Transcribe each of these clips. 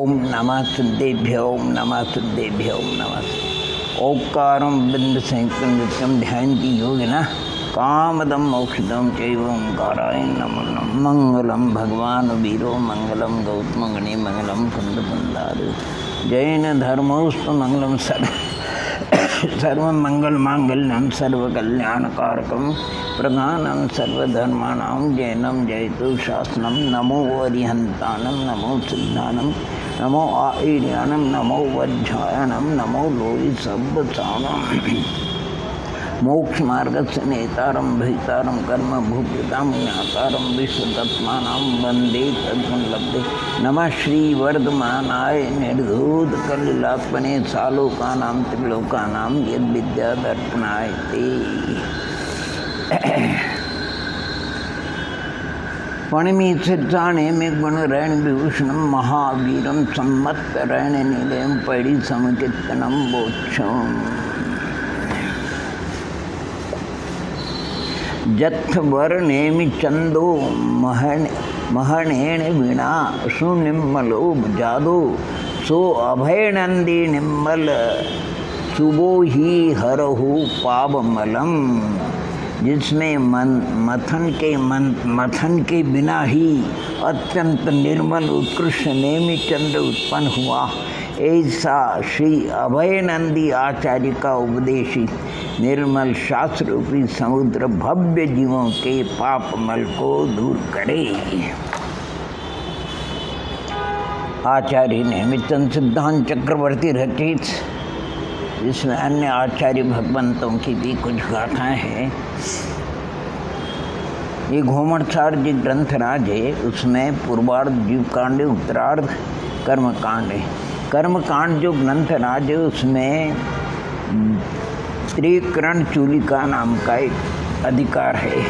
ओम नमः सिद्धेभ्यो ओम नमः सिद्धेभ्यो ओम नमः। ओंकारं बिंद संयुक्तं नित्यं ध्यायन्ति योगिनः कामदं मोक्षदं चैव ओंकाराय नमो नमः। मंगलम भगवान वीरो मंगलम गौतम गणे मंगलम कुंदकुंदार जैन धर्मोस्तु मंगलम सर्वमंगल मांगल्यं सर्वकल्याणकारकं प्रधानं सर्वधर्माणां जैनं जयतु शासनं। नमो अरिहन्तानं नमो सिद्धानं नमो आईर्यानं नमो वज्रायनं नमो लोहि सब्बसानं। मोक्ष मार्गस्य नेतारं भीतारं कर्म भूभृतां ज्ञातारं विश्वतत्मानां वन्दे तद्गुणलब्धे। नमः श्री वर्धमानाय निर्धूत कलिलात्मने सालोकानां त्रिलोकानां यद्विद्यादर्पणाय ते। पणिमीसिद्धाणे में गुणरैण विभूषणं महावीरं संवत्सरैण निलयं पैडी समुचित्तनं बोक्षम्। जत्वर्णेमि चंदो महणेन वीणा सुनिम्मलो जादो सो अभयनंदी निम्मल सुबो ही हरहु पावमलम। जिसमें मथन के बिना ही अत्यंत निर्मल उत्कृष्ट नेमि चंद्र उत्पन्न हुआ, ऐसा श्री अभयनंदी आचार्य का उपदेशित निर्मल शास्त्र रूपी समुद्र भव्य जीवों के पाप मल को दूर करे। आचार्य नेमिचंद सिद्धांत चक्रवर्ती रचित, जिसमें अन्य आचार्य भगवंतों की भी कुछ गाथाएं हैं। ये घोमटसार जी ग्रंथराज है, उसमें पूर्वार्ध जीवकांड, उत्तरार्ध कर्मकांड है। कर्मकांड जो ग्रंथराज है उसमें त्रिकरण चूलिका नाम का एक अधिकार है,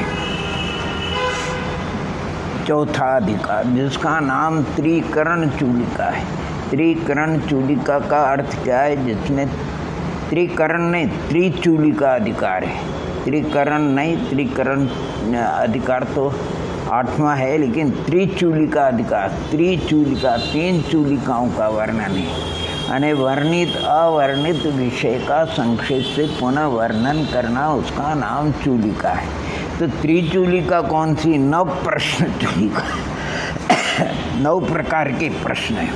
चौथा अधिकार, जिसका नाम त्रिकरण चूलिका है। त्रिकरण चूलिका का अर्थ क्या है? जिसमें त्रिकरण नहीं, त्रिचूलिका अधिकार है। त्रिकरण नहीं, त्रिकरण अधिकार तो 8वां है, लेकिन त्रिचूलिका अधिकार, त्रिचूलिका 3 चूलिकाओं का वर्णन है। यानी वर्णित अवर्णित विषय का संक्षेप से पुनः वर्णन करना, उसका नाम चूलिका है। तो त्रिचूलिका कौन सी? 9 प्रश्न चूलिका 9 प्रकार के प्रश्न है।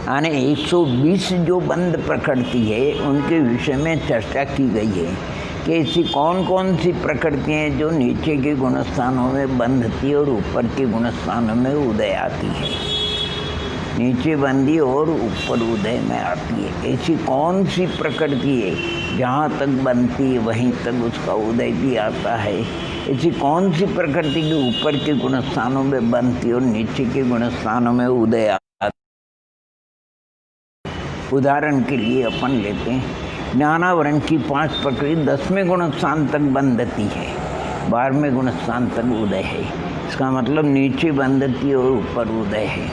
यानी 120 जो बंध प्रकृति है उनके विषय में चर्चा की गई है कि ऐसी कौन कौन सी प्रकृति हैं जो नीचे के गुणस्थानों में बंधती है और ऊपर के गुणस्थानों में उदय आती है। नीचे बंदी और ऊपर उदय में आती है। ऐसी कौन सी प्रकृति है जहाँ तक बनती है वहीं तक उसका उदय भी आता है। ऐसी कौन सी प्रकृति के ऊपर के गुणस्थानों में बनती है और नीचे के गुणस्थानों में उदय आता है। उदाहरण के लिए अपन लेते हैं ज्ञानावरण की 5 प्रकृति 10वें गुणस्थान तक बंधती है, 12वें गुणस्थान तक उदय है। इसका मतलब नीचे बंधती और ऊपर उदय है।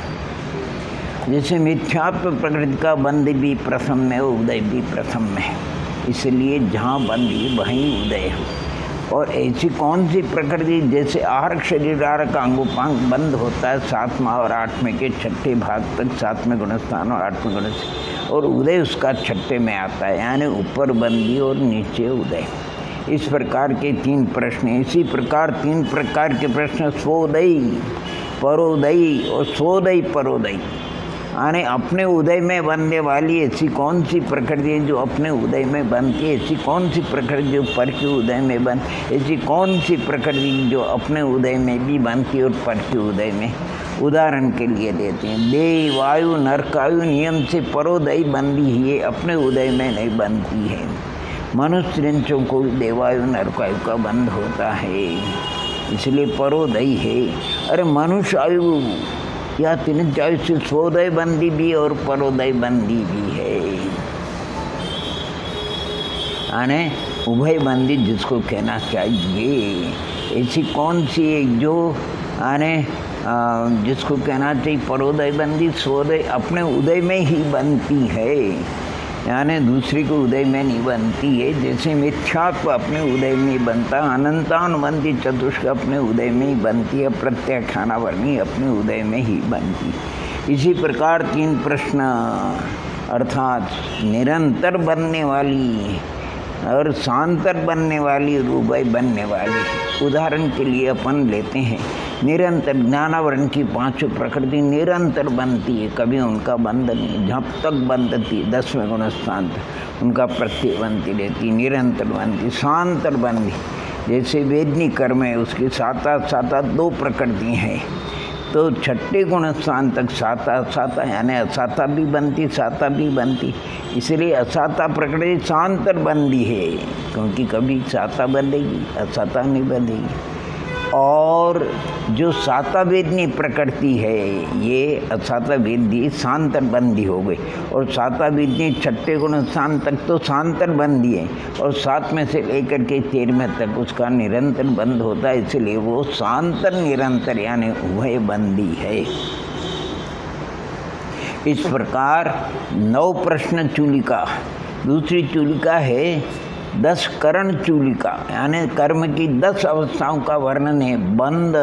जैसे मिथ्यात्व प्रकृति का बंध भी प्रथम में और उदय भी प्रथम में है, इसलिए जहाँ बंधी वहीं उदय हो। और ऐसी कौन सी प्रकृति, जैसे आहरक शरीर आरक अंगोपांग बंद होता है 7वां और 8वें के 6ठे भाग तक, 7वें गुणस्थान और 8वें गुणस्थान, और उदय उसका 6ठे में आता है, यानी ऊपर बंदी और नीचे उदय। इस प्रकार के 3 प्रश्न। इसी प्रकार 3 प्रकार के प्रश्न स्वोदयी, परोदयी और स्वोदयी परोदयी, यानी अपने उदय में बनने वाली ऐसी कौन सी प्रकृति है जो अपने उदय में बनती है, ऐसी कौन सी प्रकृति जो पर के उदय में बन, ऐसी कौन सी प्रकृति जो अपने उदय में भी बनती है और पर के उदय में। उदाहरण के लिए देते हैं, देव वायु नरकायु नियम से परोदय बंदी ही अपने उदय में नहीं बनती है। मनुष्य को देवायु नरकायु का बंध होता है, इसलिए परोदय है। अरे मनुष्य आयु या 3 से स्वोदय बंदी भी और परोदय बंदी भी है, यानी उभय बंदी जिसको कहना चाहिए। ऐसी कौन सी एक जो यानी जिसको कहना चाहिए परोदय बंदी, स्वोदय अपने उदय में ही बनती है, यानी दूसरी को उदय में नहीं बनती है। जैसे मिथ्यात्व अपने उदय में बनता, अनंतानुबंधी चतुष्क अपने उदय में ही बनती है, प्रत्याख्यानावर्णी अपने उदय में ही बनती। इसी प्रकार 3 प्रश्न अर्थात निरंतर बनने वाली और शांतर बनने वाली, रूबाई बनने वाली। उदाहरण के लिए अपन लेते हैं निरंतर ज्ञानावरण की 5 प्रकृति निरंतर बनती है, कभी उनका बंध नहीं, जब तक बंधती 10वें गुण शांत उनका प्रत्यय बनती रहती, निरंतर बनती, शांतर बनती। जैसे वेदनी कर्म है उसकी 7 2 प्रकृति हैं, तो 6ठे गुण शांतक 7 यानी असाता भी बनती, साता भी बनती, इसलिए असाता प्रकृति शांतर बंदी है, क्योंकि कभी साता बंधेगी, असाता नहीं बंधेगी। और जो साता वेदनी प्रकृति है ये असाता वेदी शांतर बंदी हो गई, और साता वेदनी 6ठे गुण शांतक तो शांतर बंदी है, और 7 में से लेकर के 13वें तक उसका निरंतर बंद होता है, इसलिए वो शांतर निरंतर यानी उभय बंदी है। इस प्रकार 9 प्रश्न चूलिका। दूसरी चूलिका है 10 करण चूलिका, यानी कर्म की 10 अवस्थाओं का वर्णन है। बंद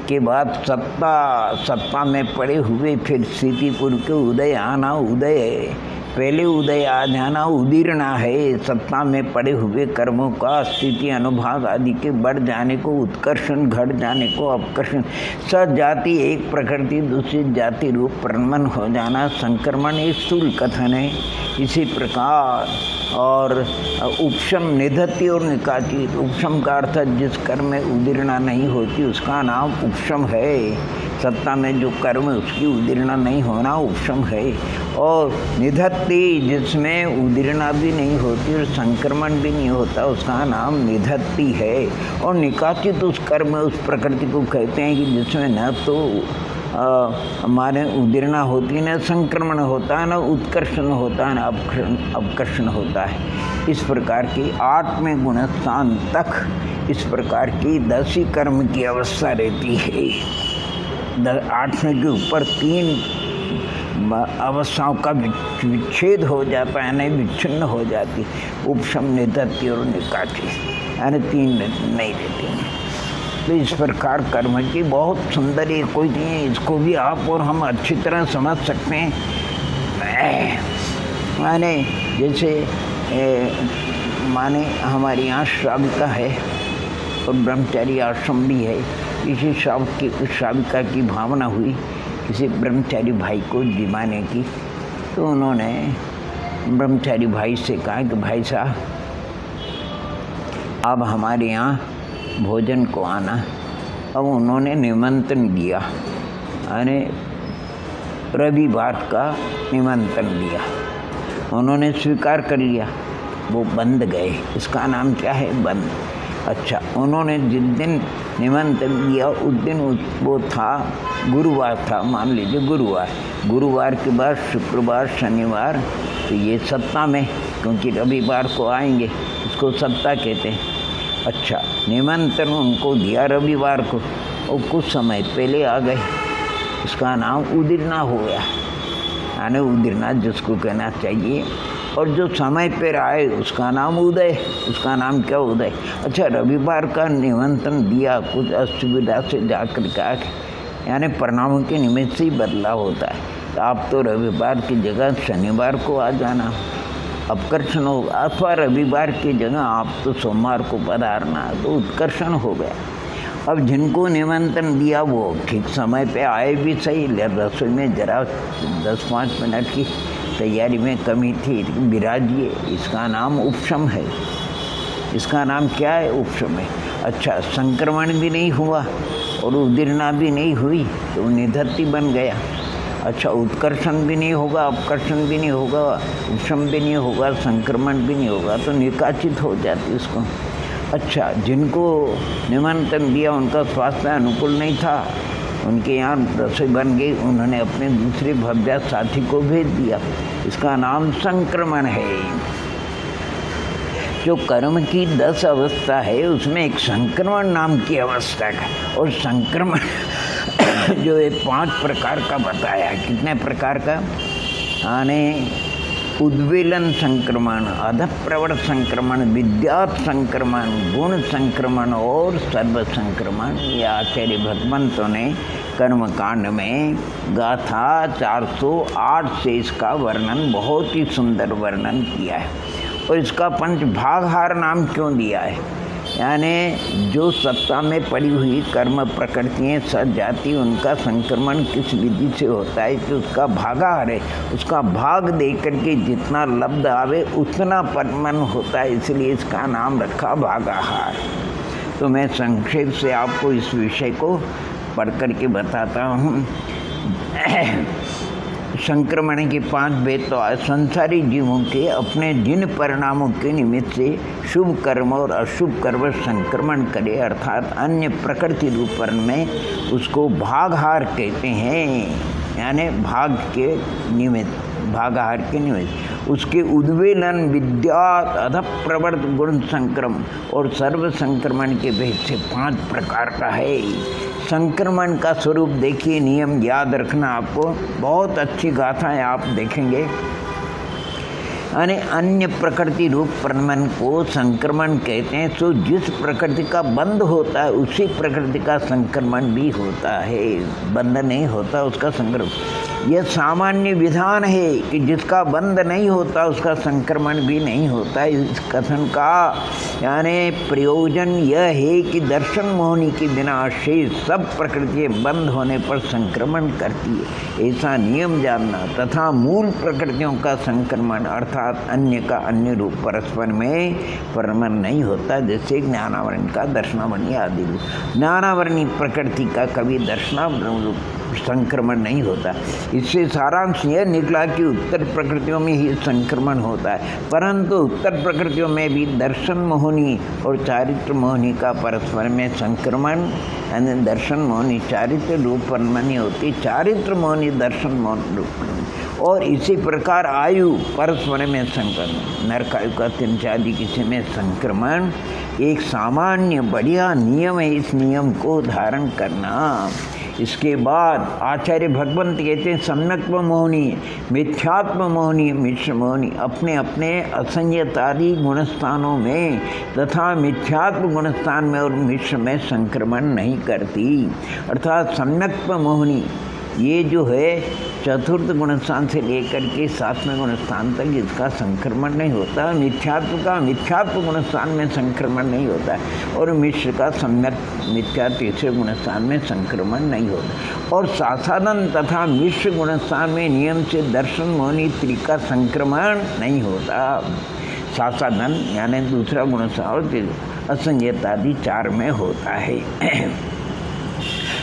के बाद सत्ता में पड़े हुए, फिर स्थिति पूर्व के उदय आना, उदय पहले उदय आ जाना उदीर्णा है। सत्ता में पड़े हुए कर्मों का स्थिति अनुभाग आदि के बढ़ जाने को उत्कर्षण, घट जाने को अपकर्षण, सजाति एक प्रकृति दूसरी जाति रूप प्रमन हो जाना, संक्रमण एक स्थूल कथन है। इसी प्रकार और उपशम निधत्ति और निकाची। उपशम का अर्थ जिस कर्म में उदीर्णा नहीं होती उसका नाम उपशम है। सत्ता में जो कर्म है उसकी उदीर्णा नहीं होना उपशम है। और निधत्ति जिसमें उदीर्णा भी नहीं होती और संक्रमण भी नहीं होता उसका नाम निधत्ति है। और निकाचित उस कर्म उस प्रकृति को कहते हैं कि जिसमें न तो हमारे उदीर्णा होती, न संक्रमण होता है, न उत्कर्षण होता है, न अपकर्षण होता है। इस प्रकार की 8वें गुणस्थान तक इस प्रकार की 10 ही कर्म की अवस्था रहती है। 8वें के ऊपर 3 अवस्थाओं का विच्छेद हो जाता है, नहीं विच्छिन्न हो जाती, उपशम निधत्ति और निकाची, यानी 3 नहीं रहती हैं। तो इस प्रकार कर्म की बहुत सुंदर एक कोई नहीं है, इसको भी आप और हम अच्छी तरह समझ सकते हैं। माने जैसे माने हमारे यहाँ श्राविका है और ब्रह्मचारी आश्रम भी है। इसी श्राविका की भावना हुई किसी ब्रह्मचारी भाई को जिमाने की, तो उन्होंने ब्रह्मचारी भाई से कहा कि भाई साहब अब हमारे यहाँ भोजन को आना। अब उन्होंने निमंत्रण दिया, यानी रविवार का निमंत्रण दिया, उन्होंने स्वीकार कर लिया, वो बंद गए। इसका नाम क्या है? बंद। अच्छा, उन्होंने जिस दिन निमंत्रण दिया उस दिन वो था गुरुवार था, मान लीजिए गुरुवार के बाद शुक्रवार शनिवार, तो ये सप्ताह में, क्योंकि रविवार को आएंगे इसको सप्ताह कहते हैं। अच्छा, निमंत्रण उनको दिया रविवार को और कुछ समय पहले आ गए, उसका नाम उदीर्णा हो गया, यानी उदीर्णा जिसको कहना चाहिए। और जो समय पर आए उसका नाम उदय, उसका नाम क्या? उदय। अच्छा, रविवार का निमंत्रण दिया, कुछ असुविधा से जाकर का, यानी परिणामों के निमित्त से ही बदलाव होता है। तो आप तो रविवार की जगह शनिवार को आ जाना, अपकर्षण हो, अथवा रविवार की जगह आप तो सोमवार को पधारना, तो उत्कर्षण हो गया। अब जिनको निमंत्रण दिया वो ठीक समय पे आए भी सही, रसोई में जरा 10-5 मिनट की तैयारी में कमी थी, विराजिए, इसका नाम उपशम है। इसका नाम क्या है? उपशम है। अच्छा, संक्रमण भी नहीं हुआ और उदीर्णा भी नहीं हुई तो निधत्ति बन गया। अच्छा, उत्कर्षण भी नहीं होगा, अपकर्षण भी नहीं होगा, उपशम भी नहीं होगा, संक्रमण भी नहीं होगा, तो निकाचित हो जाती उसको। अच्छा, जिनको निमंत्रण दिया उनका स्वास्थ्य अनुकूल नहीं था, उनके यहाँ रसोई बन गई, उन्होंने अपने दूसरे भव्य साथी को भेज दिया, इसका नाम संक्रमण है। जो कर्म की 10 अवस्था है उसमें एक संक्रमण नाम की अवस्था है। और संक्रमण जो है 5 प्रकार का बताया। कितने प्रकार का? यानी उद्वेलन संक्रमण, अधप्रवृत्त संक्रमण, विद्यात संक्रमण, गुण संक्रमण और सर्व संक्रमण, ये आचार्य भगवंतों ने कर्मकांड में गाथा 408 से इसका वर्णन, बहुत ही सुंदर वर्णन किया है। और इसका पंचभागहार नाम क्यों दिया है? यानी जो सत्ता में पड़ी हुई कर्म प्रकृतियाँ सजाति, उनका संक्रमण किस विधि से होता है कि उसका भागाहार है, उसका भाग दे करके जितना लब्ध आवे उतना परमन होता है, इसलिए इसका नाम रखा भागाहार। तो मैं संक्षेप से आपको इस विषय को पढ़ करके बताता हूँ। संक्रमण के 5 भेद तो संसारी जीवों के अपने जिन परिणामों के निमित्त से शुभ कर्म और अशुभ कर्म संक्रमण करे, अर्थात अन्य प्रकृति रूप में उसको भागहार कहते हैं। यानी भाग के निमित्त, भागहार के निमित्त उसके उद्वेलन, विद्यात, अधप्रवृत्त, गुण संक्रम और सर्व संक्रमण के भेद से 5 प्रकार का है। संक्रमण का स्वरूप देखिए, नियम याद रखना आपको, बहुत अच्छी गाथाएं आप देखेंगे। यानी अन्य प्रकृति रूप परमन को संक्रमण कहते हैं। तो जिस प्रकृति का बंध होता है उसी प्रकृति का संक्रमण भी होता है, बंध नहीं होता उसका संक्रमण। यह सामान्य विधान है कि जिसका बंध नहीं होता उसका संक्रमण भी नहीं होता। इस कथन का यानी प्रयोजन यह है कि दर्शन मोहनी के बिना शेष सब प्रकृतियाँ बंद होने पर संक्रमण करती है, ऐसा नियम जानना, तथा मूल प्रकृतियों का संक्रमण अर्थात अन्य का अन्य रूप परस्पर में परमन नहीं होता, जैसे ज्ञानावरण का दर्शनावरणी आदि रूप। ज्ञानावरणी प्रकृति का कभी दर्शनावरण रूप संक्रमण नहीं होता। इससे सारांश यह निकला कि उत्तर प्रकृतियों में ही संक्रमण होता है, परंतु उत्तर प्रकृतियों में भी दर्शन मोहनी और चारित्र मोहनी का परस्पर में संक्रमण, यानी दर्शन मोहनी चारित्र रूप परमनी होती, चारित्र मोहनी दर्शन मोहन रूप। और इसी प्रकार आयु परस्पर में संक्रमण, नरकायु का 3 आदि किसी में संक्रमण एक सामान्य बढ़िया नियम है। इस नियम को धारण करना। इसके बाद आचार्य भगवंत कहते हैं सम्यक्त्व मोहनी, मिथ्यात्म मोहनी, मिश्र मोहनी अपने अपने असंयतादि गुणस्थानों में तथा मिथ्यात्म गुणस्थान में और मिश्र में संक्रमण नहीं करती। अर्थात सम्यक्त्व मोहनी ये जो है चतुर्थ गुणस्थान से लेकर के 7वें गुणस्थान तक इसका संक्रमण नहीं होता। मिथ्यात्व का मिथ्यात्व गुणस्थान में संक्रमण नहीं होता है और मिश्र का सम्यक मिथ्या 3रे गुणस्थान में संक्रमण नहीं होता। और सासादन तथा मिश्र गुणस्थान में नियम से दर्शन मोहनी त्रिका संक्रमण नहीं होता। सासादन यानी दूसरा गुणस्थान और असंयतादि 4 में होता है।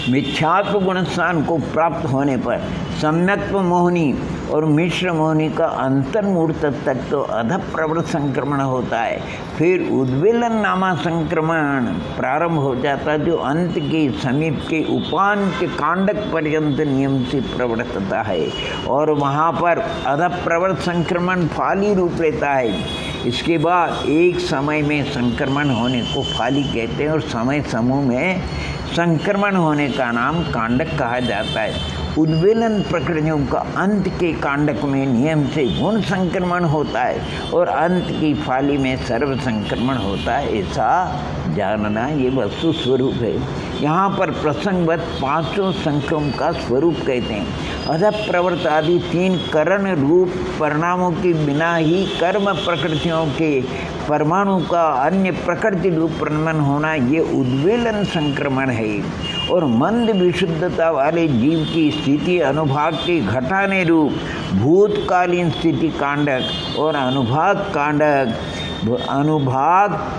मिथ्यात्व गुणस्थान को प्राप्त होने पर सम्यक्त्व मोहनी और मिश्र मोहनी का अंतर्मूढ़ तक तो अधप्रवृत्त संक्रमण होता है। फिर उद्वेलन नामा संक्रमण प्रारंभ हो जाता है, जो अंत के समीप के उपांत्य कांडक पर्यंत नियम से प्रवृत्तता है और वहाँ पर अधप्रवृत्त संक्रमण फाली रूप लेता है। इसके बाद एक समय में संक्रमण होने को फाली कहते हैं और समय समूह में संक्रमण होने का नाम कांडक कहा जाता है। उद्वेलन प्रकृतियों का अंत के कांडक में नियम से गुण संक्रमण होता है और अंत की फाली में सर्व संक्रमण होता है, ऐसा जानना ये वस्तु स्वरूप है। यहाँ पर प्रसंगवत 5 संक्रम का स्वरूप कहते हैं। अधप्रवृत्त आदि 3 करण रूप परिणामों के बिना ही कर्म प्रकृतियों के परमाणु का अन्य प्रकृति रूप प्रमन होना ये उद्वेलन संक्रमण है। और मंद विशुद्धता वाले जीव की स्थिति अनुभाग के घटाने रूप भूतकालीन स्थिति कांडक और अनुभाग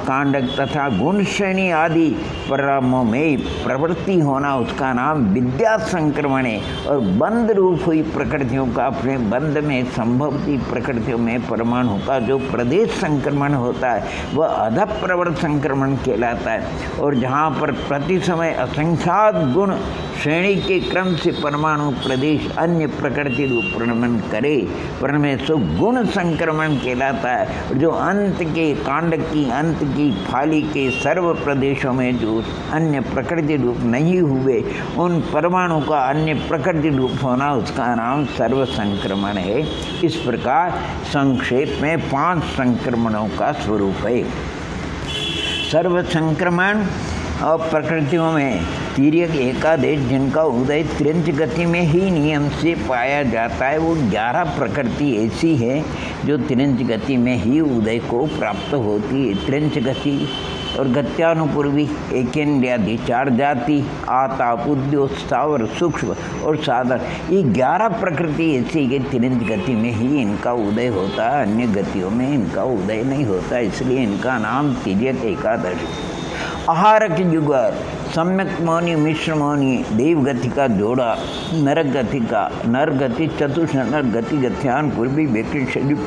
कांडक तथा गुण श्रेणी आदि परिणामों में प्रवृत्ति होना उसका नाम विद्या संक्रमण है। और बंद रूप हुई प्रकृतियों का अपने बंद में संभवती प्रकृतियों में परमाणु का जो प्रदेश संक्रमण होता है वह अधप्रवृत्त संक्रमण कहलाता है। और जहाँ पर प्रति समय असंख्यात गुण श्रेणी के क्रम से परमाणु प्रदेश अन्य प्रकृति रूप प्रणमन करे, परमेश्वर सो गुण संक्रमण कहलाता है। और जो अंत के कांड की, अंत की फाली के सर्व प्रदेशों में जो अन्य प्रकृति रूप नहीं हुए, उन परमाणु का अन्य प्रकृति रूप होना, उसका नाम सर्व संक्रमण है। इस प्रकार संक्षेप में 5 संक्रमणों का स्वरूप है। सर्व संक्रमण और प्रकृतियों में तिर्यक एकादेश जिनका उदय त्रिंच गति में ही नियम से पाया जाता है, वो 11 प्रकृति ऐसी है जो त्रिंच गति में ही उदय को प्राप्त होती है। त्रिंच गति और गत्यानुपूर्वी एकेन्द्रियादि 4 जाति, आताप, उद्योग, स्थावर, सूक्ष्म और साधारण, ये 11 प्रकृति ऐसी है त्रिंच गति में ही इनका उदय होता है, अन्य गतियों में इनका उदय नहीं होता, इसलिए इनका नाम तिर्यक एकादश। आहारक युगर, सम्यक मौनी, मिश्र मौनी, देव गति का जोड़ा, नरक गति का, नर गति, चतुष नर गति, गत्यान पूर्वी, व्यक्ति शरीर,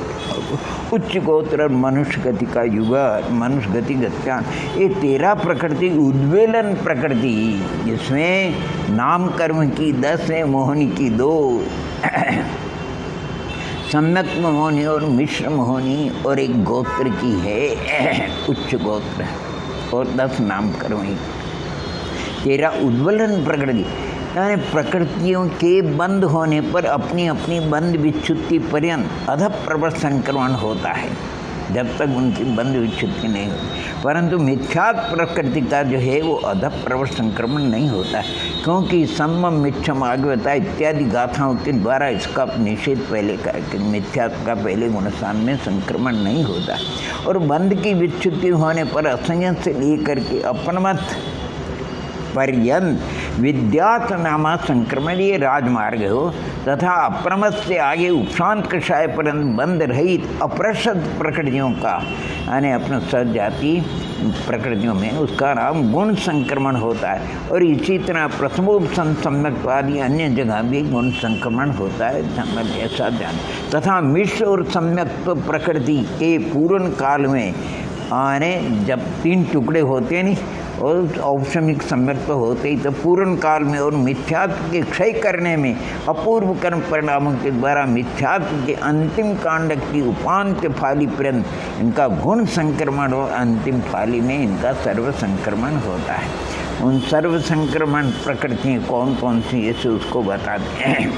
उच्च गोत्र, मनुष्य गति का युगर, मनुष्य गति, गत्यान, ये 13 प्रकृति उद्वेलन प्रकृति, जिसमें नाम कर्म की 10 है, मोहनी की 2, सम्यक मोहनी और मिश्र मोहनी और एक गोत्र की है उच्च गोत्र, और 10 नाम कर्म, 13 उद्वलन प्रकृति। यानी प्रकृतियों के बंद होने पर अपनी अपनी बंद विच्छुत्ति पर्यंत अधः प्रबल संक्रमण होता है, जब तक उनकी बंद विच्छुत्ति नहीं होती। परंतु मिथ्या प्रकृति का जो है वो अधः प्रबल संक्रमण नहीं होता है, क्योंकि सम्मम मिच्छम आगवता इत्यादि गाथाओं के द्वारा इसका निषेध पहले करके मिथ्या का पहले गुणस्थान में संक्रमण नहीं होता। और बंध की विच्छुत्ति होने पर असंयत से लेकर के अपनमत पर्यंत विद्यात नामा संक्रमण, ये राजमार्ग हो, तथा अप्रमत से आगे उपशांत कषाय पर्यंत बंद रहित अप्रशद प्रकृतियों का, यानी अपने सजाति प्रकृतियों में, उसका नाम गुण संक्रमण होता है। और इसी तरह प्रथमोपसन सम्यकवादी अन्य जगह भी गुण संक्रमण होता है, ऐसा जान। तथा मिश्र और सम्यक प्रकृति के पूर्ण काल में, यानी जब 3 टुकड़े होते हैं नहीं, और औपशमिक सम्यक तो होते ही, तो पूर्ण काल में और मिथ्यात्व के क्षय करने में अपूर्व कर्म परिणामों के द्वारा मिथ्यात्व के अंतिम कांड की उपांत्य फाली पर्यंत इनका गुण संक्रमण और अंतिम फाली में इनका सर्व संक्रमण होता है। उन सर्व संक्रमण प्रकृतियाँ कौन कौन सी ऐसे उसको बता दें।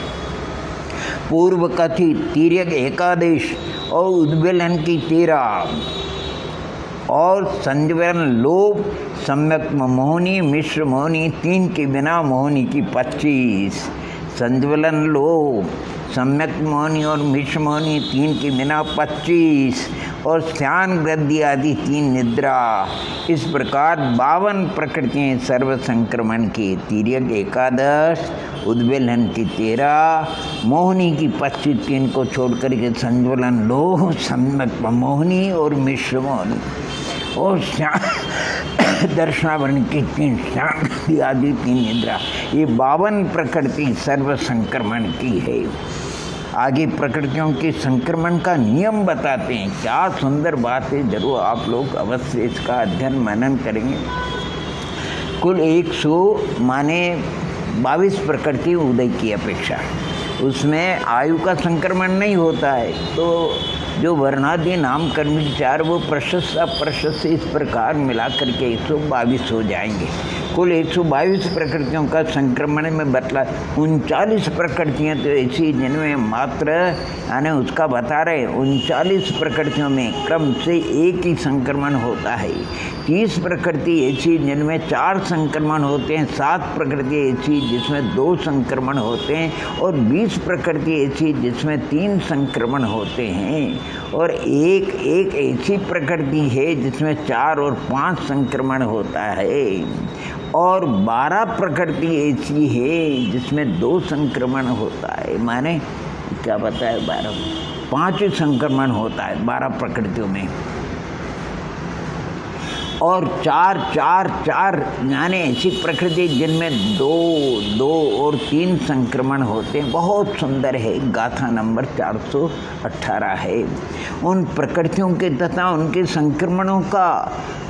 पूर्व कथित तिर्यक एकादेश और उद्वेलन की 13 और संज्वरण लोभ, सम्यक मोहनी, मिश्र मोहनी, 3 के बिना मोहनी की 25, संज्वलन लोभ, सम्यक मोहनी और मिश्र मोहनी 3 के बिना 25, और ध्यान वृद्धि आदि 3 निद्रा। इस प्रकार 52 प्रकृतियाँ सर्व संक्रमण की, तिर्यक एकादश, उद्वेलन की 13, मोहनी की 25, 3 को छोड़ करके संज्वलन लोभ, सम्यक मोहनी और मिश्र मोहनी, और दर्शनावरण की 3 शांति आदि 3 निद्रा, ये 52 प्रकृति सर्व संक्रमण की है। आगे प्रकृतियों के संक्रमण का नियम बताते हैं। क्या सुंदर बात है, जरूर आप लोग अवश्य इसका अध्ययन मनन करेंगे। कुल 122 प्रकृति उदय की अपेक्षा, उसमें आयु का संक्रमण नहीं होता है, तो जो वर्णादि नाम कर्म 4 वो प्रशस्त अप्रशस्त इस प्रकार मिला करके 122 हो जाएंगे। कुल 122 प्रकृतियों का संक्रमण में बतला 39 प्रकृतियाँ तो ऐसी जिनमें मात्र, यानी उसका बता रहे 39 प्रकृतियों में क्रम से एक ही संक्रमण होता है। 30 प्रकृति ऐसी जिनमें 4 संक्रमण होते हैं, 7 प्रकृति ऐसी जिसमें 2 संक्रमण होते हैं, और 20 प्रकृति ऐसी जिसमें 3 संक्रमण होते हैं, और एक ऐसी प्रकृति है जिसमें 4 और 5 संक्रमण होता है, और 12 प्रकृति ऐसी है जिसमें 2 संक्रमण होता है। माने क्या बताया, 5 संक्रमण होता है 12 प्रकृतियों में। और चार चार चार यानी ऐसी प्रकृति जिनमें दो दो और तीन संक्रमण होते हैं। बहुत सुंदर है, गाथा नंबर 418 है। उन प्रकृतियों के तथा उनके संक्रमणों का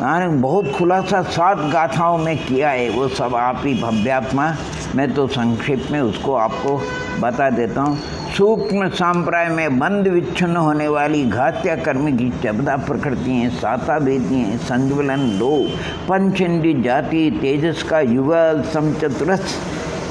बहुत खुलासा 7 गाथाओं में किया है। वो सब आप ही भव्यात्मा, मैं तो संक्षेप में उसको आपको बता देता हूँ। सूक्ष्म सांप्राय में बंद विच्छिन्न होने वाली घात्या कर्म की 14 प्रकृति हैं, साता वेदी हैं, संज्वलन लोक, पंचेंद्रिय जाति, तेजस का युगल, समचतुरस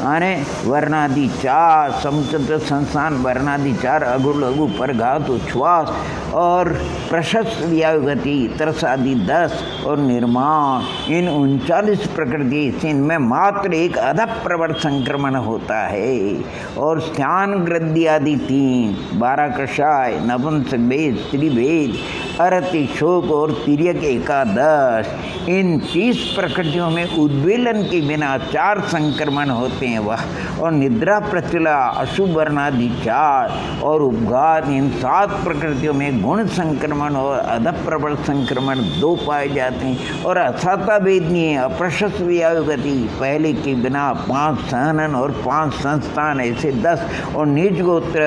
आने वर्णादि 4, समचतुर संस्थान वर्णादि 4, अगु लघु परघात उच्छ्वास और प्रशस्त व्यायुगति तरसादि 10 और निर्माण, इन 39 प्रकृति से इनमें मात्र एक अधप्रवर संक्रमण होता है। और स्थान गृद्धि आदि 3, 12 कषाय, नपुंसक भेद, त्रिभेद, अरति शोक और तिर्यक 11, इन 30 प्रकृतियों में उद्वेलन के बिना 4 संक्रमण होते हैं वह। और निद्रा प्रचला अशुभ वर्णादि 4 और उपघात, इन 7 प्रकृतियों में गुण संक्रमण और अधप्रबल संक्रमण 2 पाए जाते हैं। और असाता वेदनीय अप्रशस्त व्यायुगति पहले के बिना 5 सहनन और 5 संस्थान ऐसे 10 और निज गोत्र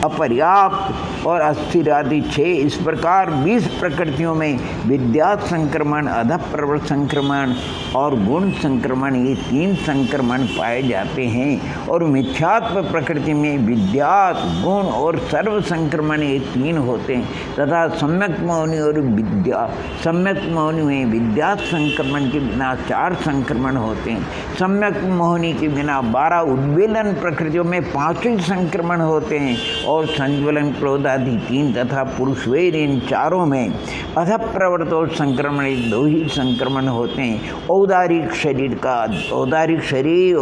अपर्याप्त और अस्थिर आदि 6। इस प्रकार 20 प्रकृतियों में विद्यात संक्रमण, अधप्रबल संक्रमण और गुण संक्रमण, ये 3 संक्रमण पाए जाते हैं। और मिथ्यात्व प्रकृति में विद्यात, गुण और सर्व संक्रमण ये 3 होते हैं। तथा सम्यक मौनी और विद्या, सम्यक मौनी में विद्यात संक्रमण के बिना 4 संक्रमण होते हैं। सम्यक मोहनी के बिना 12 उद्वेलन प्रकृतियों में 5 ही संक्रमण होते हैं। और संज्वलन क्रोध आदि 3 तथा पुरुषवेद, इन 4 में अधप्रवर्त और संक्रमण 2 ही संक्रमण होते हैं। औदारिक शरीर का, औदारिक शरीर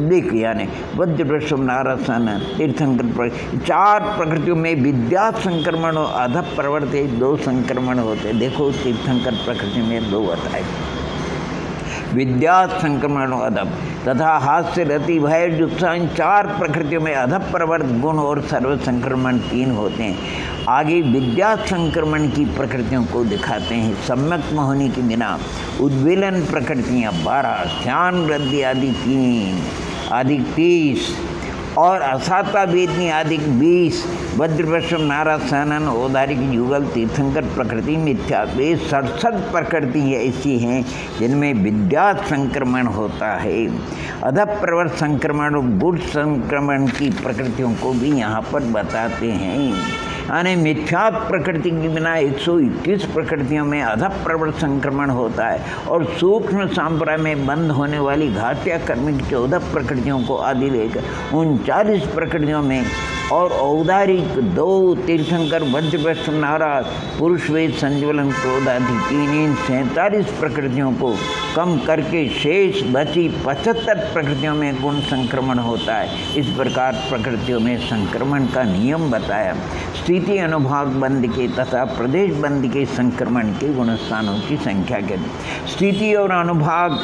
देख यानी वज्रवृषभ नारासन तीर्थंकर 4 प्रकृतियों में विद्या संक्रमण और अधप्रवर्त 2 संक्रमण होते हैं। देखो तीर्थंकर प्रकृति में 2 बताए, विद्या संक्रमण और अधप तथा हास्य रति भय जुत्सा, इन 4 प्रकृतियों में अधप्रवर्त गुण और सर्व संक्रमण 3 होते हैं। आगे विद्या संक्रमण की प्रकृतियों को दिखाते हैं। सम्यक मोहनी के बिना उद्वेलन प्रकृतियाँ 12, ध्यान वृद्धि आदि 3 अधिक 30 और असाता वेदनी आदि 20, वज्रवृषभ नारासनन औदारिक युगल तीर्थंकर प्रकृति मिथ्या, वे 67 प्रकृति ऐसी हैं जिनमें विद्या संक्रमण होता है। अधप्रवर संक्रमण और गुण संक्रमण की प्रकृतियों को भी यहाँ पर बताते हैं। यानी मिथ्या प्रकृति के बिना 121 प्रकृतियों में अधप्रवर संक्रमण होता है। और सूक्ष्म सांप्राय में बंद होने वाली घात्या कर्म की 14 प्रकृतियों को आदि लेकर 39 प्रकृतियों में और औदारिक 2 तीर्थंकर वज्रवृषभ नाराज पुरुषवेद संज्वलन क्रोध आदि 3 47 प्रकृतियों को कम करके शेष बची 75 प्रकृतियों में गुण संक्रमण होता है। इस प्रकार प्रकृतियों में संक्रमण का नियम बताया। स्थिति अनुभाग बंद के तथा प्रदेश बंद के संक्रमण के गुणस्थानों की संख्या के स्थिति और अनुभाग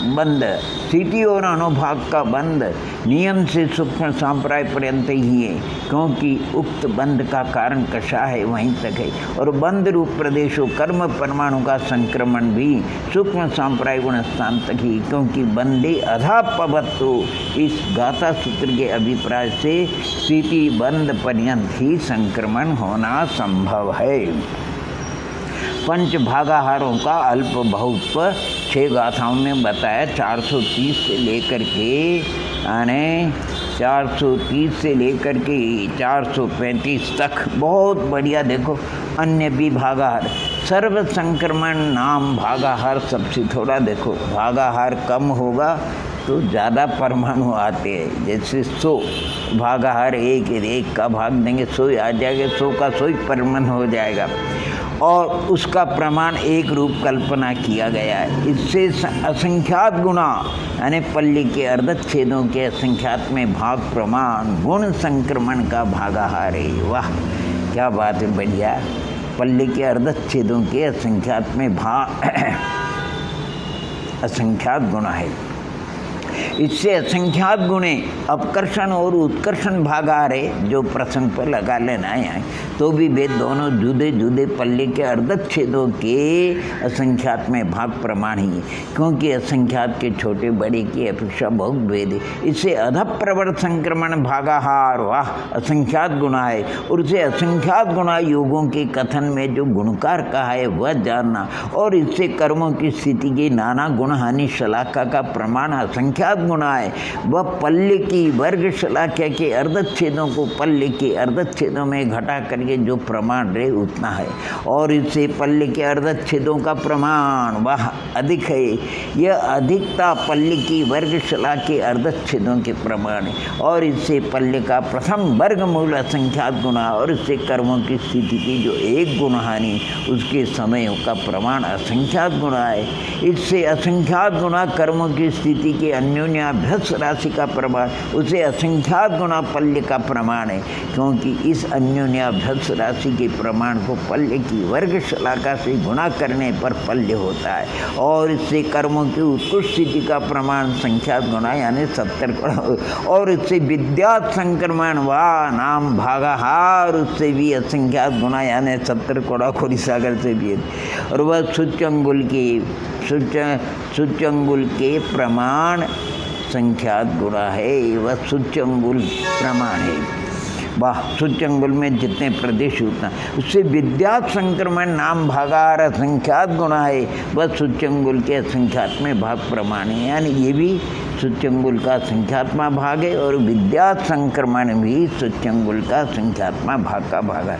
बंद, स्थिति और अनुभाग का बंद नियम से सूक्ष्म सांप्राय पर्यंत ही है, क्योंकि उक्त बंद का कारण कषा है वहीं तक है। और बंद रूप प्रदेशों कर्म परमाणु का संक्रमण भी सूक्ष्म सांप्राय गुणस्थान तक ही, क्योंकि बंदे अधापवत्तो इस गाथा सूत्र के अभिप्राय से स्थिति बंद पर्यंत ही संक्रमण होना संभव है। पंच भागाहारों का अल्प बहुत्व 6 गाथाओं में बताया। 430 से लेकर के 430 से लेकर के 435 तक बहुत बढ़िया। देखो अन्य भी भागाहार, सर्व संक्रमण नाम भागाहार सबसे थोड़ा। देखो भागाहार कम होगा तो ज़्यादा परमाणु आते हैं। जैसे 100 भागाहार 1 का भाग देंगे 100 आ जाएगा, 100 का 100 परमाणु हो जाएगा। और उसका प्रमाण एक रूप कल्पना किया गया है। इससे असंख्यात गुणा यानी पल्ली के अर्धच्छेदों के असंख्यात में भाग प्रमाण गुण संक्रमण का भागाहार है। वाह क्या बात है, बढ़िया। पल्ली के अर्धच्छेदों के असंख्यात में भाग असंख्यात गुणा है। इससे असंख्यात गुणे अपकर्षण और उत्कर्षण भाग आ रहे, जो प्रसंग पर लगा लेना है। तो भी वे दोनों जुदे जुदे पल्ले के अर्धच्छेदों के असंख्यात में भाग प्रमाण ही है, क्योंकि असंख्यात के छोटे बड़े की अपेक्षा बहुत भेद है। इससे अधप्रवर्त संक्रमण भागाहार वाह असंख्यात गुणा है, और उसे असंख्यात गुणा योगों के कथन में जो गुणकार कहा है वह जानना, और इससे कर्मों की स्थिति की नाना गुण हानि शलाका का प्रमाण असंख्यात गुणा है। वह पल्ले की वर्ग शलाका के अर्धच्छेदों को पल्ले के अर्धच्छेदों में घटा करके जो प्रमाण रहे उतना है, और इससे पल्ले के अर्धच्छेदों का प्रमाण वह अधिक है। यह अधिकता पल्ले की वर्ग शला के अर्धच्छेदों के प्रमाण है, और इससे पल्ले का प्रथम वर्गमूल असंख्यात गुणा, और इससे कर्मों की स्थिति की जो एक गुण हानि उसके समय का प्रमाण असंख्यात गुणा है। इससे असंख्यात गुणा कर्मों की स्थिति के अन्योन्याभ्यस राशि का प्रमाण, उसे असंख्यात गुणा पल्ले का प्रमाण है, क्योंकि इस अन्योन्याभ्यस राशि के प्रमाण को पल्ले की वर्ग शलाका से गुणा करने पर पल्ले होता है, और इससे कर्मों की उत्कृष्ट स्थिति का प्रमाण संख्यात गुणा यानी 70 गुणा, और इससे विद्यात संक्रमण व नाम भागाहार उससे भी असंख्यात गुणा यानी 70 गुणा खोरी सागर से भी, और वह सूच्यंगुल के प्रमाण संख्यात गुणा है। वह सूच्यंगुल प्रमाण है, वाह सूच्यंगुल में जितने प्रदेश उतना, उससे विद्यात संक्रमण नाम भागाहार असंख्यात गुणा है। वह सूच्यंगुल के असंख्यात में भाग प्रमाण है, यानी ये भी सूच्यंगुल का संख्यात्मा भाग है, और विद्यात संक्रमण भी सूच्यंगुल का संख्यात्मा भाग का भाग है।